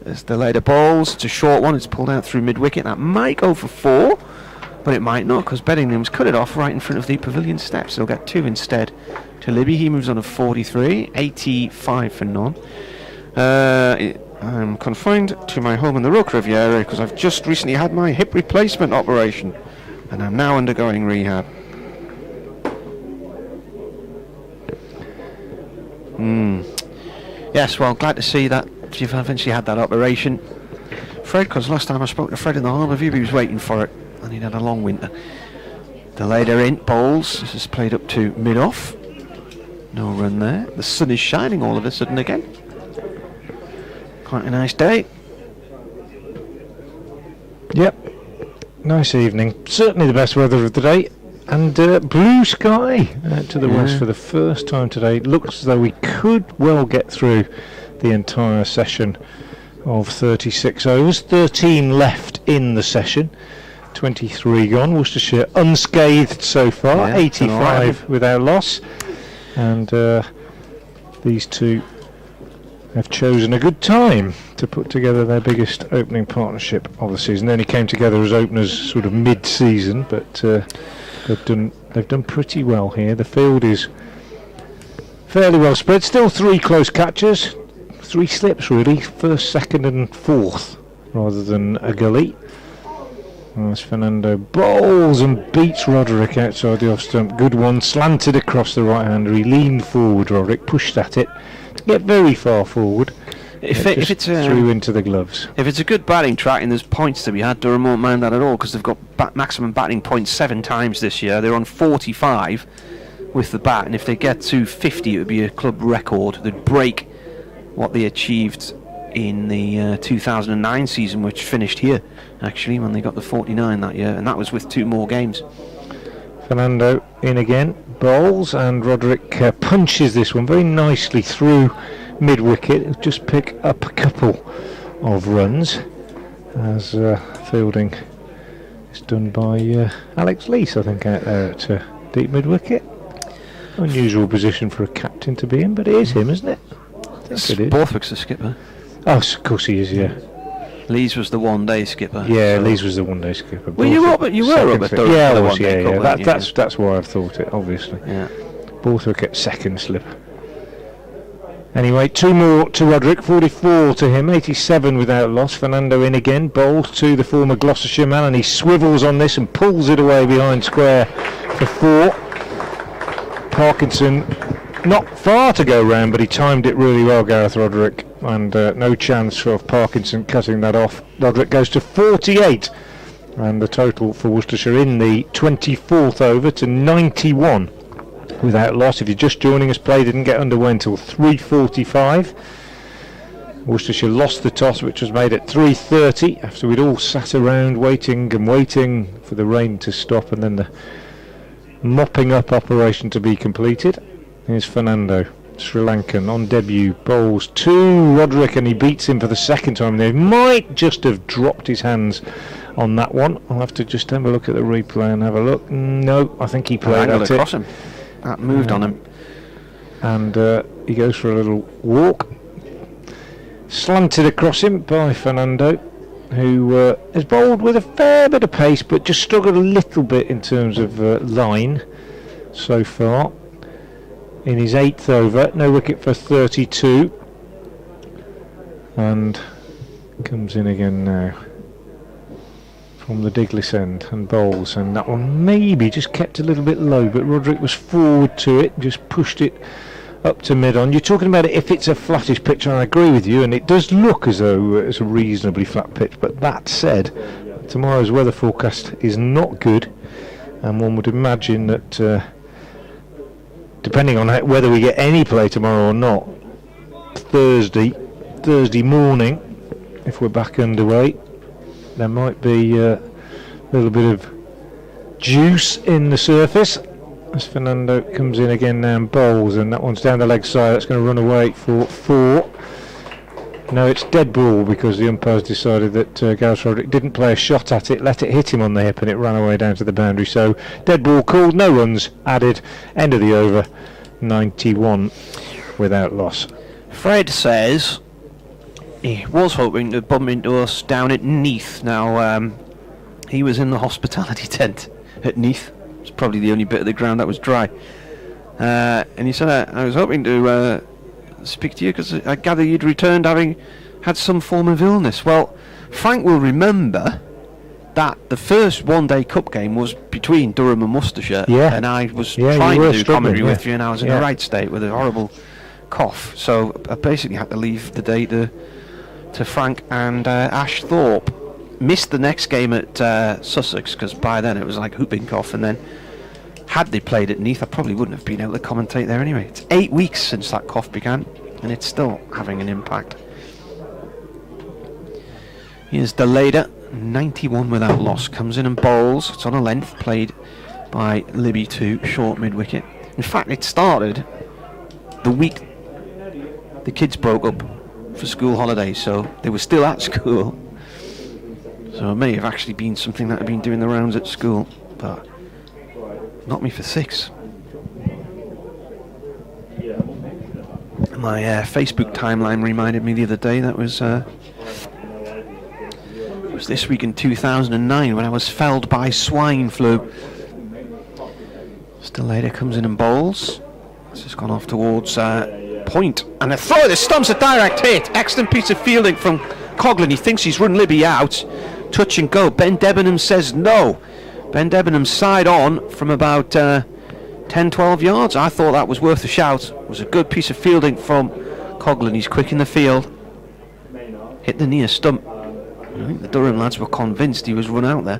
As the later bowls, it's a short one, it's pulled out through mid-wicket. That might go for 4, but it might not, because Beddingham's cut it off right in front of the pavilion steps. They'll get 2 instead to Libby. He moves on to 43, 85 for none. I'm confined to my home in the Roca Riviera because I've just recently had my hip replacement operation, and I'm now undergoing rehab. Yes, well, glad to see that you've eventually had that operation, Fred, because last time I spoke to Fred in the Harbour View, he was waiting for it, and he'd had a long winter. The later in, Bowles. This is played up to mid-off. No run there. The sun is shining all of a sudden again. Quite a nice day. Yep, nice evening. Certainly the best weather of the day. And blue sky out to the west for the first time today. It looks as though we could well get through the entire session of 36 overs. 13 left in the session. 23 gone. Worcestershire unscathed so far. 85 without loss. And these two have chosen a good time to put together their biggest opening partnership of the season. They only came together as openers sort of mid-season, but they've done pretty well here. The field is fairly well spread. Still 3 close catches, 3 slips really, first, second and fourth, rather than a gully. As Fernando bowls and beats Roderick outside the off stump. Good one, slanted across the right hander. He leaned forward, Roderick pushed at it. Didn't get very far forward. If it's through into the gloves. If it's a good batting track and there's points to be had, Durham won't mind that at all, because they've got maximum batting points 7 times this year. They're on 45 with the bat, and if they get to 50, it would be a club record. They'd break what they achieved in the 2009 season, which finished here actually when they got the 49 that year, and that was with 2 more games. Fernando in again, bowls, and Roderick punches this one very nicely through mid-wicket. He'll just pick up a couple of runs as fielding is done by Alex Lees, I think, out there at deep mid-wicket. Unusual position for a captain to be in, but it is him, isn't it? I think it is. Borthwick's the skipper. Oh, of course he is, yeah. Lees was the one-day skipper. Yeah, so. Lees was the one-day skipper. Well, you were up at Durham. Yeah, I was, one-day yeah. Cup, That's why I've thought it, obviously. Yeah. Borthwick at second slip. Anyway, 2 more to Roderick, 44 to him, 87 without loss. Fernando in again, bowls to the former Gloucestershire man, and he swivels on this and pulls it away behind square for 4. Parkinson, not far to go round, but he timed it really well, Gareth Roderick, and no chance of Parkinson cutting that off. Roderick goes to 48, and the total for Worcestershire in the 24th over to 91 without loss. If you're just joining us, play didn't get underway until 3:45. Worcestershire lost the toss, which was made at 3:30 after we'd all sat around waiting and waiting for the rain to stop and then the mopping up operation to be completed. Here's Fernando, Sri Lankan, on debut, bowls to Roderick, and he beats him for the second time. They might just have dropped his hands on that one. I'll have to just have a look at the replay and have a look. No, I think he played at across him. That moved on him. And he goes for a little walk. Slanted across him by Fernando, who has bowled with a fair bit of pace, but just struggled a little bit in terms of line so far. In his 8th over, no wicket for 32. And comes in again now from the Diglis end and bowls, and that one maybe just kept a little bit low, but Roderick was forward to it, just pushed it up to mid-on. You're talking about it if it's a flattish pitch, and I agree with you, and it does look as though it's a reasonably flat pitch, but that said, tomorrow's weather forecast is not good, and one would imagine that depending on whether we get any play tomorrow or not, Thursday morning, if we're back underway, there might be a little bit of juice in the surface as Fernando comes in again now and bowls, and that one's down the leg side. That's going to run away for 4. No, it's dead ball because the umpires decided that Gareth Roderick didn't play a shot at it, let it hit him on the hip, and it ran away down to the boundary. So dead ball called, no runs added, end of the over, 91 without loss. Fred says he was hoping to bump into us down at Neath. Now, he was in the hospitality tent at Neath. It's probably the only bit of the ground that was dry. And he said, I was hoping to speak to you because I gather you'd returned having had some form of illness. Well, Frank will remember that the first one-day cup game was between Durham and Worcestershire, and I was trying to do commentary with you, and I was in a right state with a horrible cough, so I basically had to leave the day to Frank and Ash Thorpe. Missed the next game at Sussex because by then it was like whooping cough, and then had they played at Neath I probably wouldn't have been able to commentate there anyway. It's 8 weeks since that cough began and it's still having an impact. Here's Deleda, 91 without loss, comes in and bowls. It's on a length, played by Libby to short mid-wicket. In fact, it started the week the kids broke up for school holidays, so they were still at school. So it may have actually been something that had been doing the rounds at school, but not me for 6. My Facebook timeline reminded me the other day that was this week in 2009 when I was felled by swine flu. Still later comes in and bowls. It's just gone off towards point, and a throw. The stump's a direct hit. Excellent piece of fielding from Coghlan. He thinks he's run Libby out. Touch and go. Ben Debenham says no. Ben Debenham side on from about 10-12 yards. I thought that was worth a shout. It was a good piece of fielding from Coghlan. He's quick in the field. Hit the near stump. I think the Durham lads were convinced he was run out there.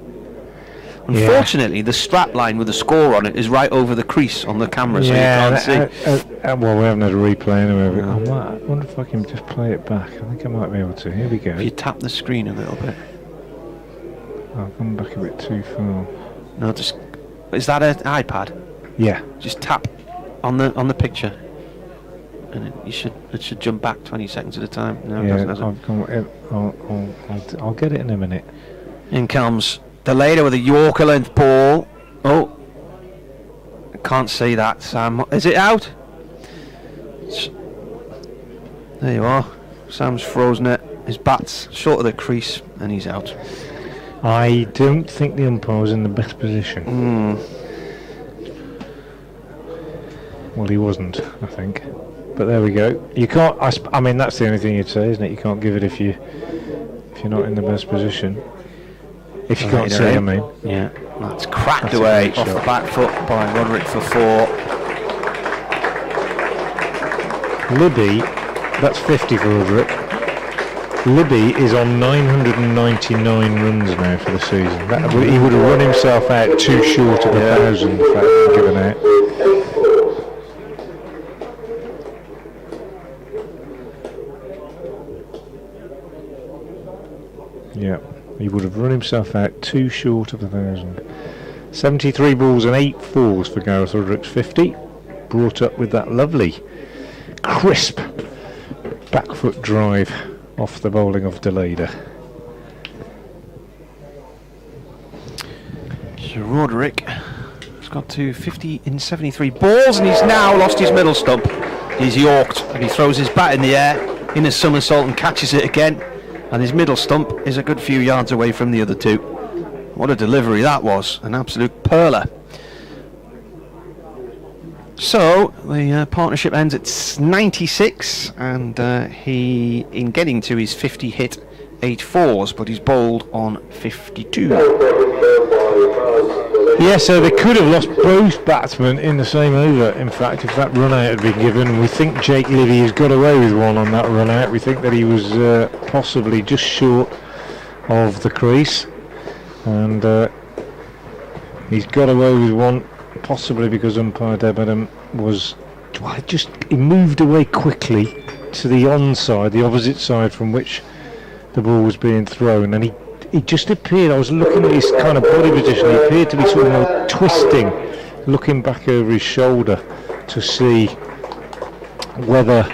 Unfortunately, the strap line with the score on it is right over the crease on the camera, so you can't see. Well, we haven't had a replay anyway. I wonder if I can just play it back. I think I might be able to. Here we go. If you tap the screen a little bit. I've gone back a bit too far. No, just... Is that an iPad? Yeah. Just tap on the picture, and it should jump back 20 seconds at a time. No, it doesn't, has it? I'll get it in a minute. In comes Deleda with a Yorker length ball. Oh, I can't see that, Sam. Is it out? There you are. Sam's frozen it. His bat's short of the crease, and he's out. I don't think the umpire was in the best position. Well, he wasn't, I think. But there we go. You can't. I mean, that's the only thing you'd say, isn't it? You can't give it if you're not in the best position. If you can't see, I mean. Yeah. That's cracked away off the back foot by Roderick for 4. Libby, that's 50 for Roderick. Libby is on 999 runs now for the season. He would have run himself out too short of 1,000 if that had been given out. Yeah, he would have run himself out too short of 1,000. 73 balls and 8 fours for Gareth Roderick's 50. Brought up with that lovely, crisp back foot drive off the bowling of Deleda. So Roderick has got to 50 in 73 balls, and he's now lost his middle stump. He's yorked, and he throws his bat in the air in a somersault and catches it again, and his middle stump is a good few yards away from the other two. What a delivery that was, an absolute perler. So the partnership ends at 96, and he, in getting to his 50, hit 8 fours, but he's bowled on 52. Yeah, so they could have lost both batsmen in the same over, in fact, if that run out had been given. We think Jake Livy has got away with one on that run out. We think that he was possibly just short of the crease, and he's got away with one, possibly because umpire Debenham was he moved away quickly to the onside, the opposite side from which the ball was being thrown, and he just appeared, I was looking at his kind of body position, he appeared to be sort of twisting, looking back over his shoulder to see whether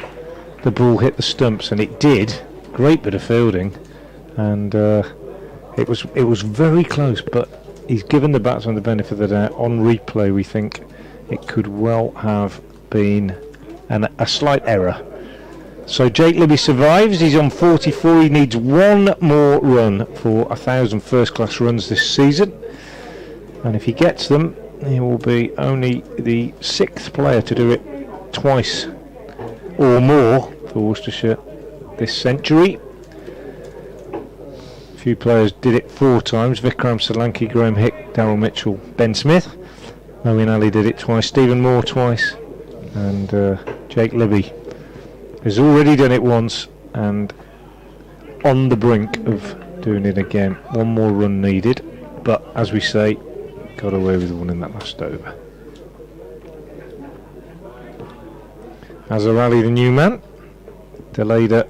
the ball hit the stumps, and it did. Great bit of fielding, and it was very close, but he's given the batsman the benefit of the doubt. On replay, we think it could well have been a slight error. So Jake Libby survives. He's on 44. He needs one more run for 1,000 first-class runs this season, and if he gets them, he will be only the 6th player to do it twice or more for Worcestershire this century. A few players did it 4 times: Vikram Solanki, Graham Hick, Darryl Mitchell, Ben Smith. Moeen Ali did it twice, Stephen Moore twice, and Jake Libby Has already done it once and on the brink of doing it again. One more run needed, but as we say, got away with one in that last over. Azarali, the new man, delayed it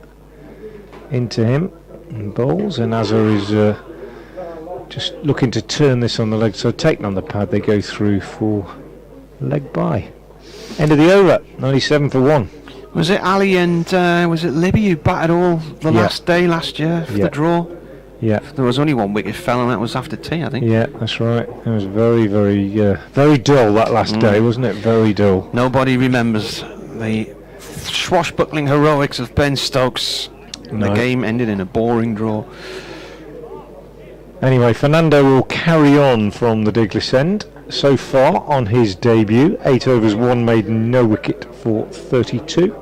into him and bowls, and Azar is just looking to turn this on the leg, so taking on the pad, they go through for leg bye. End of the over, 97 for 1. Was it Ali and was it Libby who batted all the last day last year for the draw? Yeah. There was only one wicket fell, and that was after tea, I think. Yeah, that's right. It was very, very, very dull that last day, wasn't it? Very dull. Nobody remembers the swashbuckling heroics of Ben Stokes. No. The game ended in a boring draw. Anyway, Fernando will carry on from the Diglis end. So far on his debut, 8 overs, 1 maiden, no wicket for 32.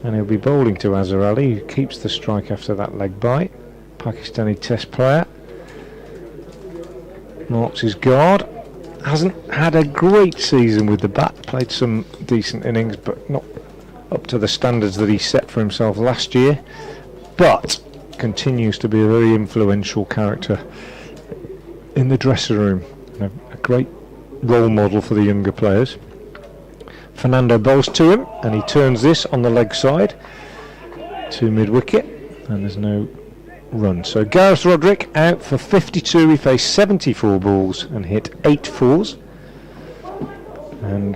And he'll be bowling to Azhar Ali, who keeps the strike after that leg bye. Pakistani test player. Marks his guard. Hasn't had a great season with the bat. Played some decent innings, but not up to the standards that he set for himself last year. But continues to be a very influential character in the dressing room. A great role model for the younger players. Fernando bowls to him, and he turns this on the leg side to mid-wicket, and there's no run. So Gareth Roderick out for 52. He faced 74 balls and hit 8 fours, and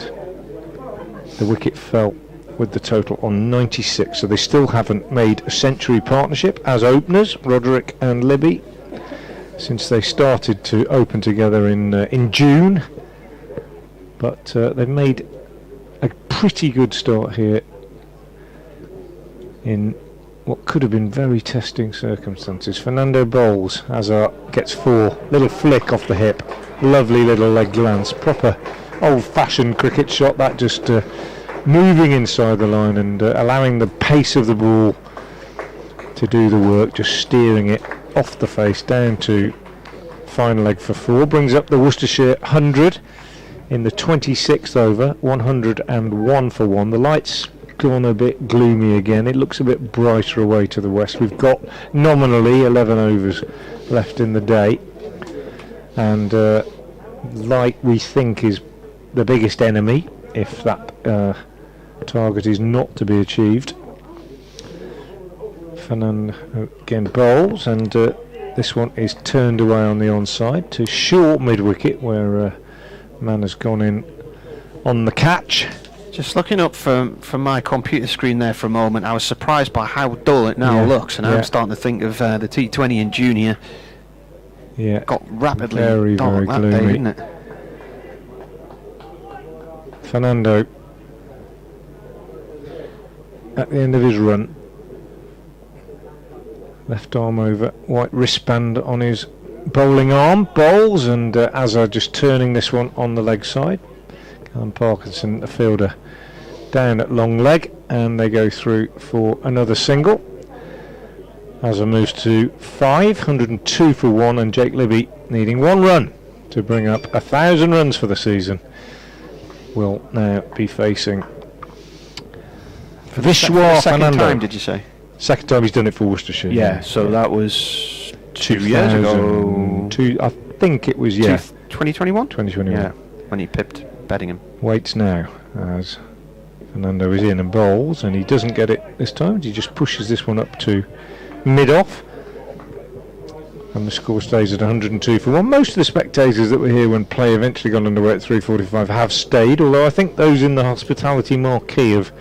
the wicket fell with the total on 96. So they still haven't made a century partnership as openers, Roderick and Libby, since they started to open together in June. But they've made a pretty good start here in what could have been very testing circumstances. Fernando bowls, Azhar gets 4, little flick off the hip, lovely little leg glance, proper old-fashioned cricket shot, that just moving inside the line and allowing the pace of the ball to do the work, just steering it off the face down to final leg for 4, brings up the Worcestershire 100 in the 26th over, 101 for 1. The lights gone a bit gloomy again. It looks a bit brighter away to the west. We've got nominally 11 overs left in the day, and light we think is the biggest enemy if that target is not to be achieved. Fernando again bowls, and this one is turned away on the onside to short mid-wicket, where man has gone in on the catch. Just looking up from my computer screen there for a moment, I was surprised by how dull it now looks, and I'm starting to think of the T20 in junior. Yeah, got rapidly very, dull very that gloomy. day, didn't it? Fernando at the end of his run, left arm over, white wristband on his bowling arm, bowls, and Azhar just turning this one on the leg side. Callum Parkinson, the fielder, down at long leg, and they go through for another single. Azhar moves to 502 for 1, and Jake Libby needing 1 run to bring up 1,000 runs for the season will now be facing Vishwa Second Fernando. time, did you say? Second time he's done it for Worcestershire. Yeah, so that was 2 years ago. I think it was, 2021? 2021. Yeah, when he pipped Beddingham. Waits now as Fernando is in and bowls, and he doesn't get it this time. He just pushes this one up to mid-off, and the score stays at 102 for 1. Most of the spectators that were here when play eventually got underway at 3:45 have stayed, although I think those in the hospitality marquee have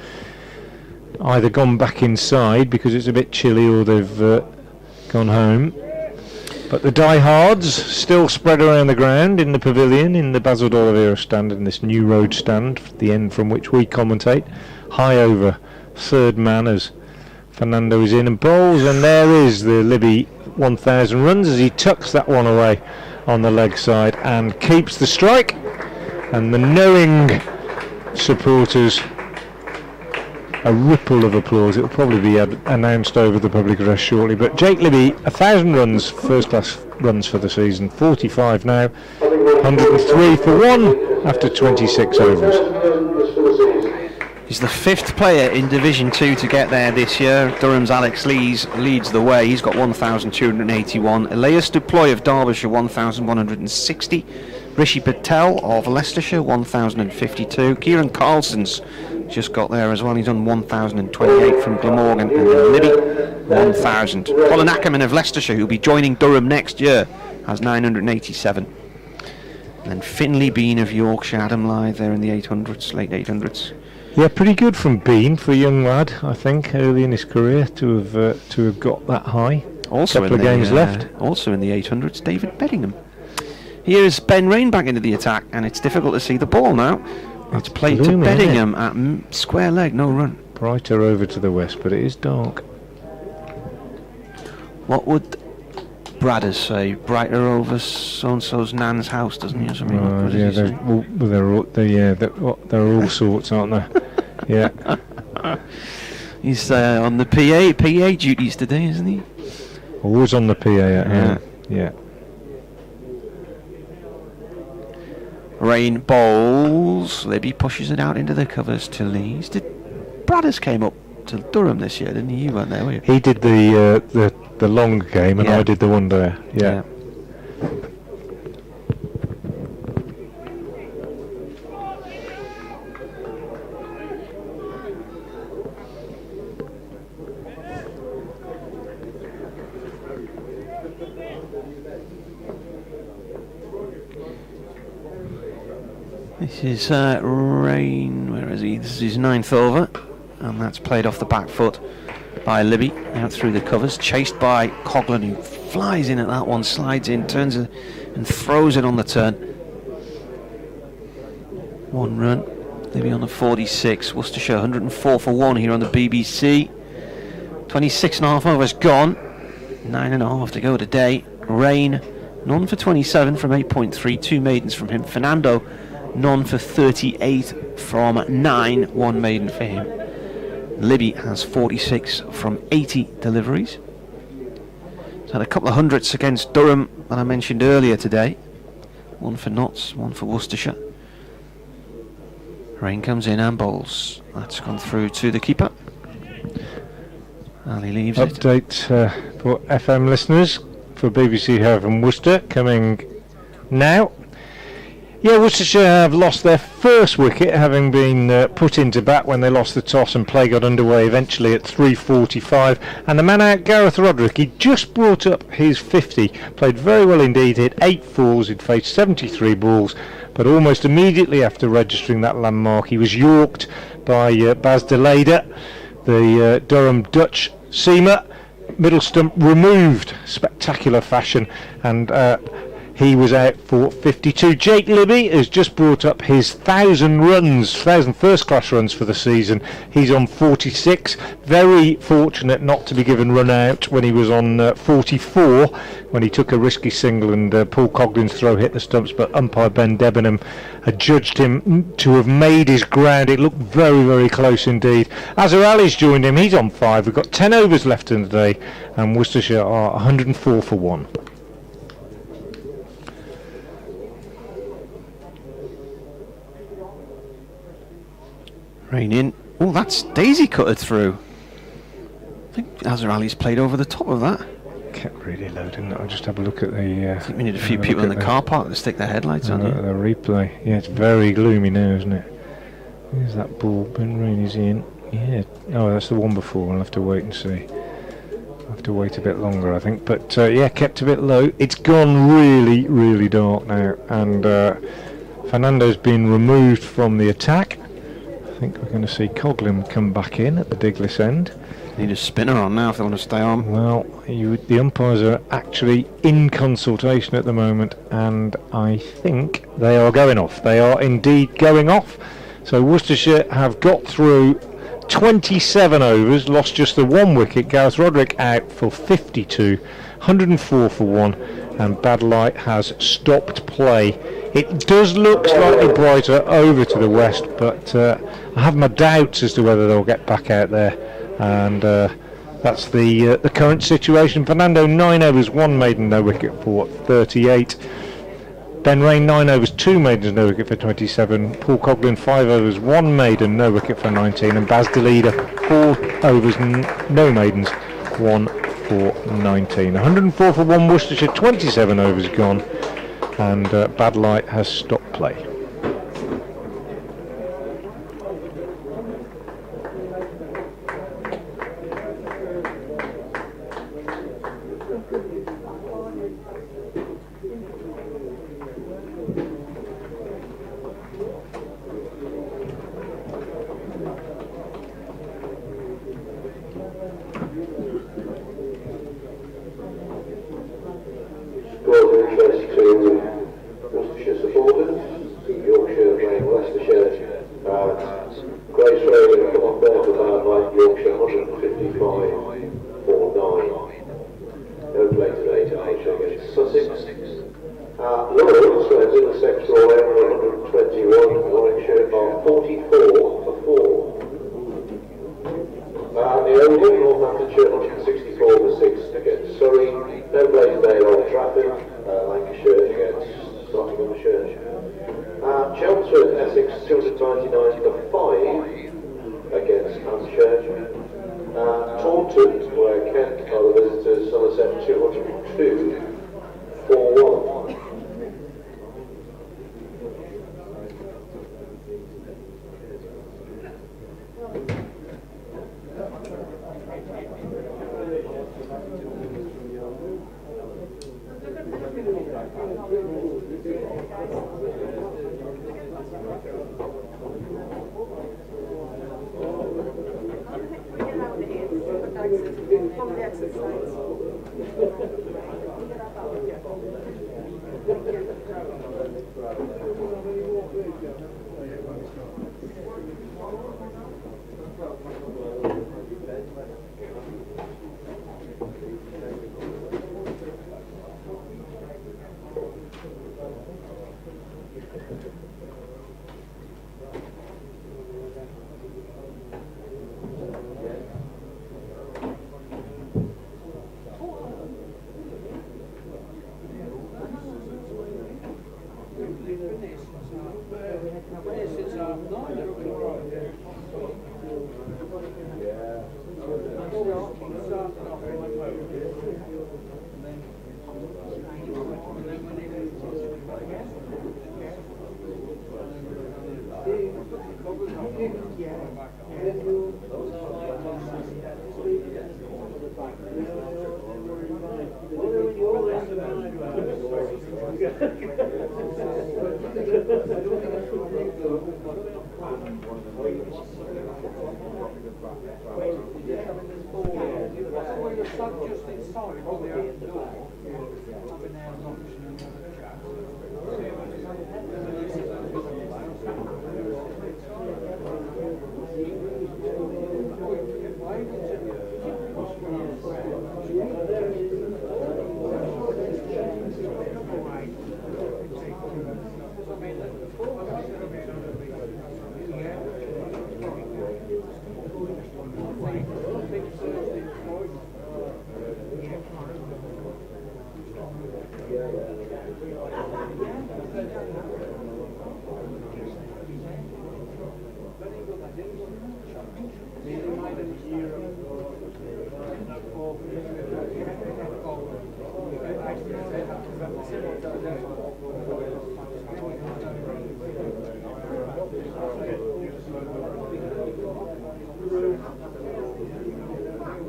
either gone back inside because it's a bit chilly, or they've gone home. But the diehards still spread around the ground in the pavilion, in the Basil d'Oliveira stand, in this new road stand, the end from which we commentate. High over, third man as Fernando is in and bowls, and there is the Libby 1,000 runs as he tucks that one away on the leg side and keeps the strike. And the knowing supporters, a ripple of applause. It will probably be announced over the public address shortly. But Jake Libby, 1,000 runs, first class runs for the season, 45 now, 103 for 1 after 26 overs. He's the 5th player in Division 2 to get there this year. Durham's Alex Lees leads the way. He's got 1,281. Elias Duploy of Derbyshire, 1,160. Rishi Patel of Leicestershire, 1,052. Kieran Carlson's just got there as well. He's on 1,028 from Glamorgan. And then Libby, 1,000. Colin Ackerman of Leicestershire, who'll be joining Durham next year, has 987. And then Finley Bean of Yorkshire, Adam Lythe there in the 800s, late 800s. Yeah, pretty good from Bean for a young lad, I think, early in his career to have got that high. Also couple of games left. Also in the 800s, David Beddingham. Here's Ben Rain back into the attack, and it's difficult to see the ball now. It's played to gloomy, Beddingham at square leg, no run. Brighter over to the west, but it is dark. What would Bradders say? Brighter over so-and-so's nan's house, doesn't he, or something? What Yeah, does he say? there are all sorts, aren't there? Yeah. He's on the PA duties today, isn't he? Always on the PA at home. Yeah. Rain bowls. Libby pushes it out into the covers to Lees. Bradders came up to Durham this year, didn't he? You weren't there, were you? He did the long game, and I did the one there. Yeah. This is Rain. Where is he? This is his 9th over, and that's played off the back foot by Libby, out through the covers, chased by Coghlan, who flies in at that one, slides in, turns it and throws it on the turn. 1 run. Libby on the 46. Worcestershire 104 for 1 here on the BBC. 26.5 overs gone. 9.5 to go today. Rain, none for 27 from 8.3. 2 maidens from him. Fernando, none for 38 from 9. 1 maiden for him. Libby has 46 from 80 deliveries. He's had a couple of hundreds against Durham that I mentioned earlier today. 1 for Notts, 1 for Worcestershire. Rain comes in and bowls. That's gone through to the keeper. And he leaves Update for FM listeners for BBC Hereford Worcester coming now. Yeah, Worcestershire have lost their first wicket, having been put into bat when they lost the toss, and play got underway eventually at 3:45. And the man out, Gareth Roderick, he just brought up his 50, played very well indeed, hit 8 fours, he'd faced 73 balls, but almost immediately after registering that landmark, he was yorked by Baz de Leyder, the Durham Dutch seamer. Middle stump removed, spectacular fashion, and he was out for 52. Jake Libby has just brought up his 1,000 first-class runs for the season. He's on 46. Very fortunate not to be given run out when he was on 44, when he took a risky single and Paul Coglin's throw hit the stumps, but umpire Ben Debenham had judged him to have made his ground. It looked very, very close indeed. Azhar Ali's joined him. He's on 5. We've got 10 overs left in the day, and Worcestershire are 104 for 1. Rain in. Oh, that's daisy cutted through. I think Azhar Ali's played over the top of that. Kept really low, didn't it? I'll just have a look at the... I think we need a few people in the car park to stick their headlights on. The replay. Yeah, it's very gloomy now, isn't it? There's that ball. Ben Rain is in. Yeah. Oh, that's the one before. I'll have to wait and see. I'll have to wait a bit longer, I think. But yeah, kept a bit low. It's gone really, really dark now, and Fernando's been removed from the attack. I think we're going to see Coghlan come back in at the Diglis end. Need a spinner on now if they want to stay on. Well, the umpires are actually in consultation at the moment, and I think they are going off. They are indeed going off. So Worcestershire have got through 27 overs, lost just the 1 wicket. Gareth Roderick out for 52, 104 for 1, and Bad Light has stopped play. It does look slightly brighter over to the west, but I have my doubts as to whether they'll get back out there, and that's the current situation. Fernando 9 overs, 1 maiden, no wicket for 38. Ben Rain 9 overs, 2 maidens, no wicket for 27. Paul Coughlin 5 overs, 1 maiden, no wicket for 19. And Baz DeLeader 4 overs, no maidens, 1 for 19. 104 for 1 Worcestershire, 27 overs gone, and Bad Light has stopped play. Scores of interest to Worcestershire supporters. Yorkshire playing Leicestershire. Grace Rain come off there for Bad Light. Yorkshire 155-49. No play today to Asia against Sussex. Lords went in the sex roll over 121. Warwickshire are 44 for 4. The Oldham, Northamptonshire 164 for 6 against Surrey. No play today at Old Trafford. Lancashire against Nottinghamshire. Chelmsford, Essex 299 for 5 against Hampshire. Taunton, where Kent are the visitors, Somerset 202 for 1.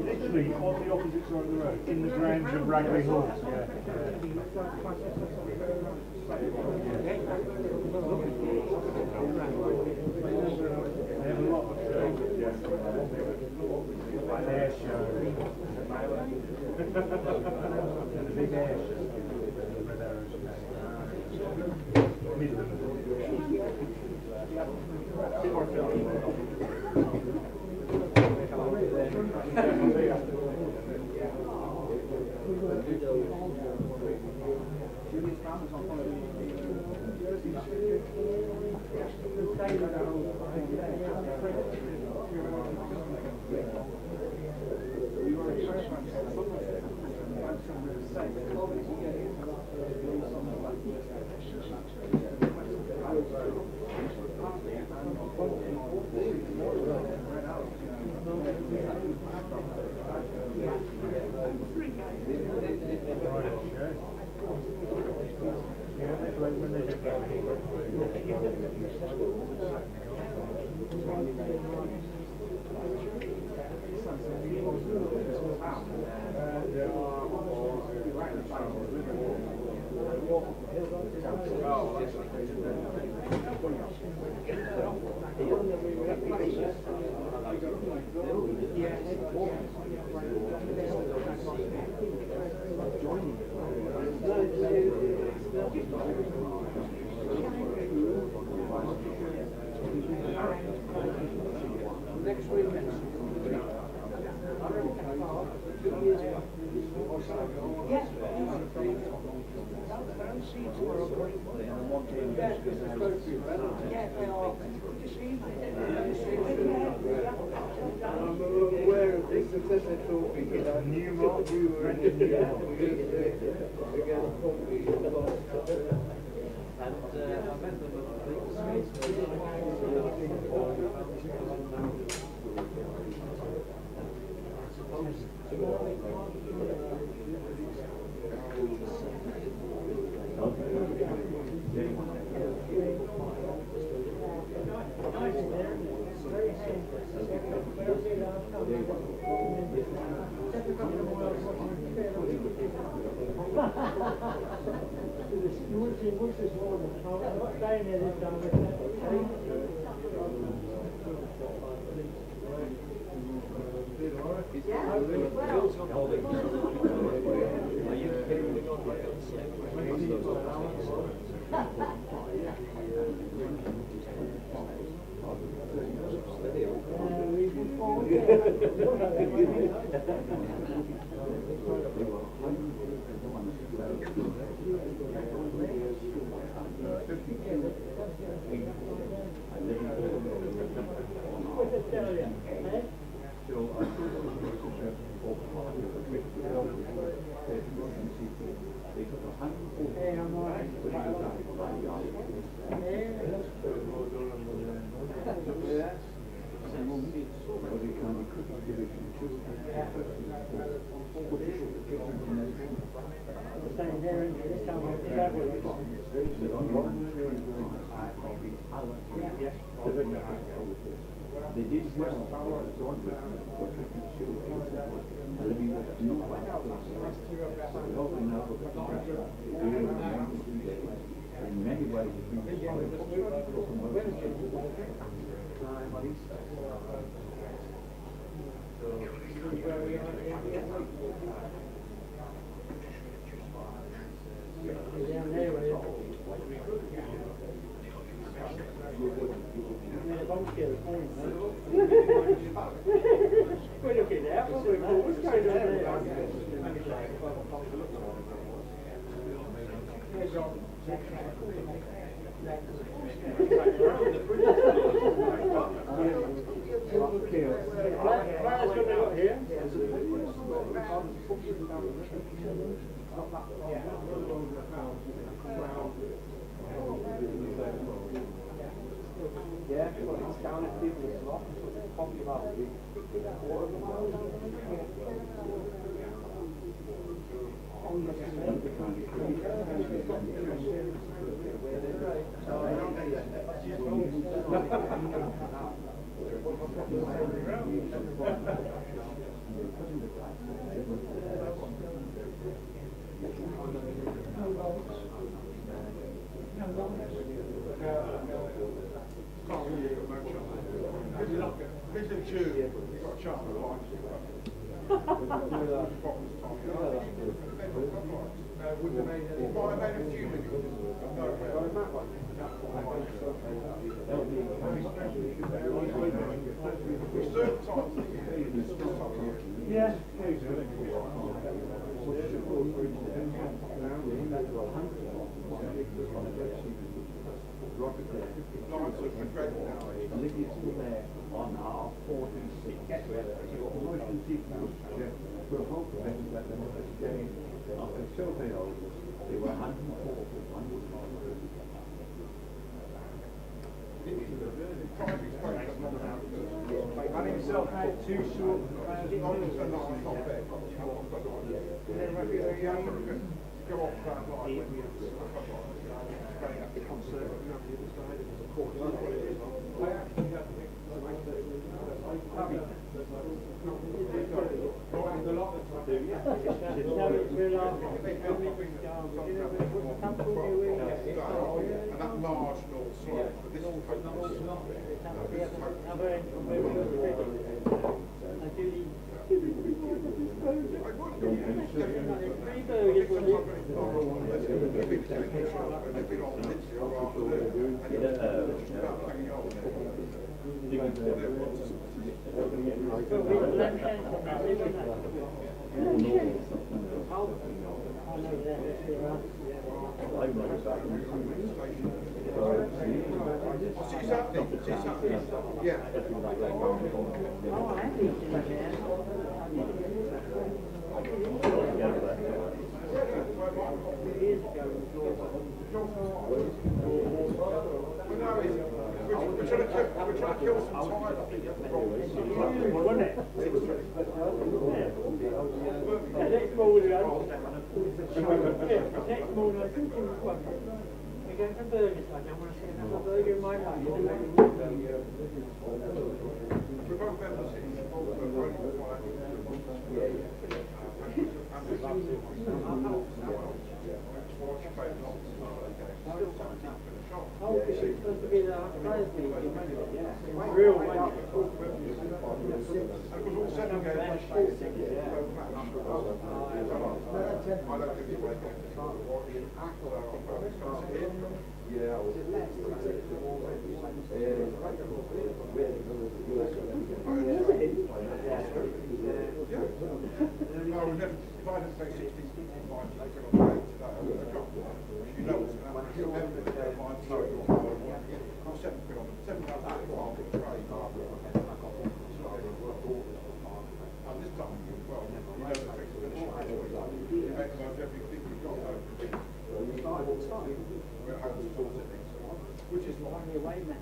Literally on the opposite side of the road, in the grounds of Ragley Hall. Yeah. They have a lot of air show. And a big air show. Red Arrow Midland. running himself out too short. Go off and that marginal slope, but this is We're trying to kill some time. Wasn't it? Next morning, we're going for burgers. I don't want to see another burger in my life. We're both members here. Oh, it's supposed to be the prize meeting. Real one. Which is why we're away now.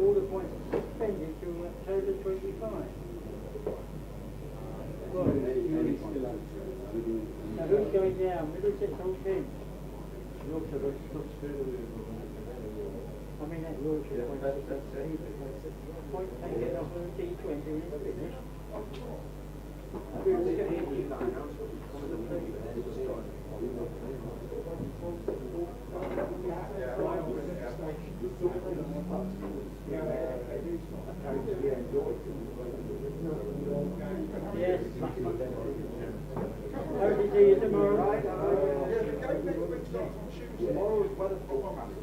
All the points suspended to October 25. Now who's going down? Middlesex Old Kent. I mean that Yorkshire point taken off of the T20 is finished. Yes. Hope to see you tomorrow. Tomorrow is weather football match.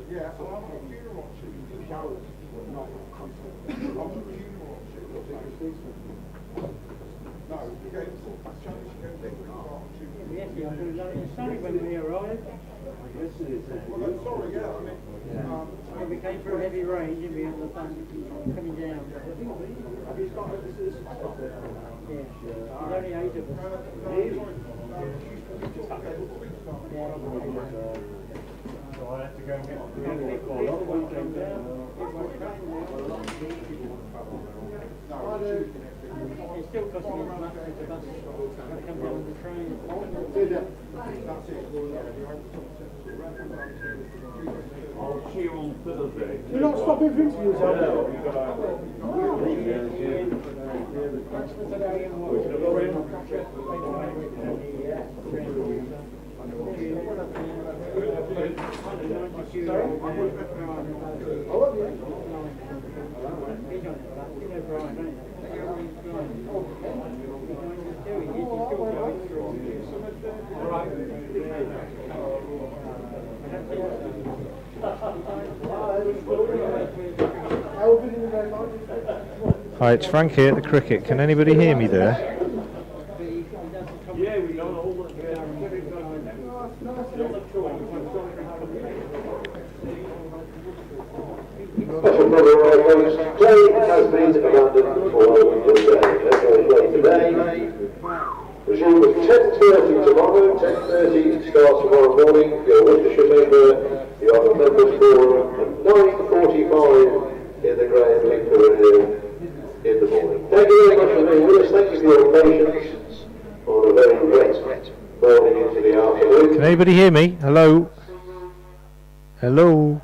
Yeah, so I'm on a funeral on Tuesday. Showers, not constant. I'm on a funeral on Tuesday. No, we go to yes, you are sunny when we arrive. Well, I'm sorry, yeah, I mean, if we came through heavy rain, you'd be on the front coming down. Yeah, there's only 8 of us. So I had to go and get the People won't come down. It won't rain now. It's still costing us much to bus to come down with the train. I'll see you on Thursday. You're not stopping for interviews, are you? Hi, it's Frank here at the cricket. Can anybody hear me there? Yeah, we don't all want to Special program folks. Play has been abandoned for play today. Resume at 10:30 tomorrow. 10:30 starts tomorrow morning. Your Worcestershire member. You have a members forum at 9:45 in the Graham League Pavilion in the morning. Thank you very much for being with us. Thank you for your patience on a very wet morning into the afternoon. Can anybody hear me? Hello? Hello?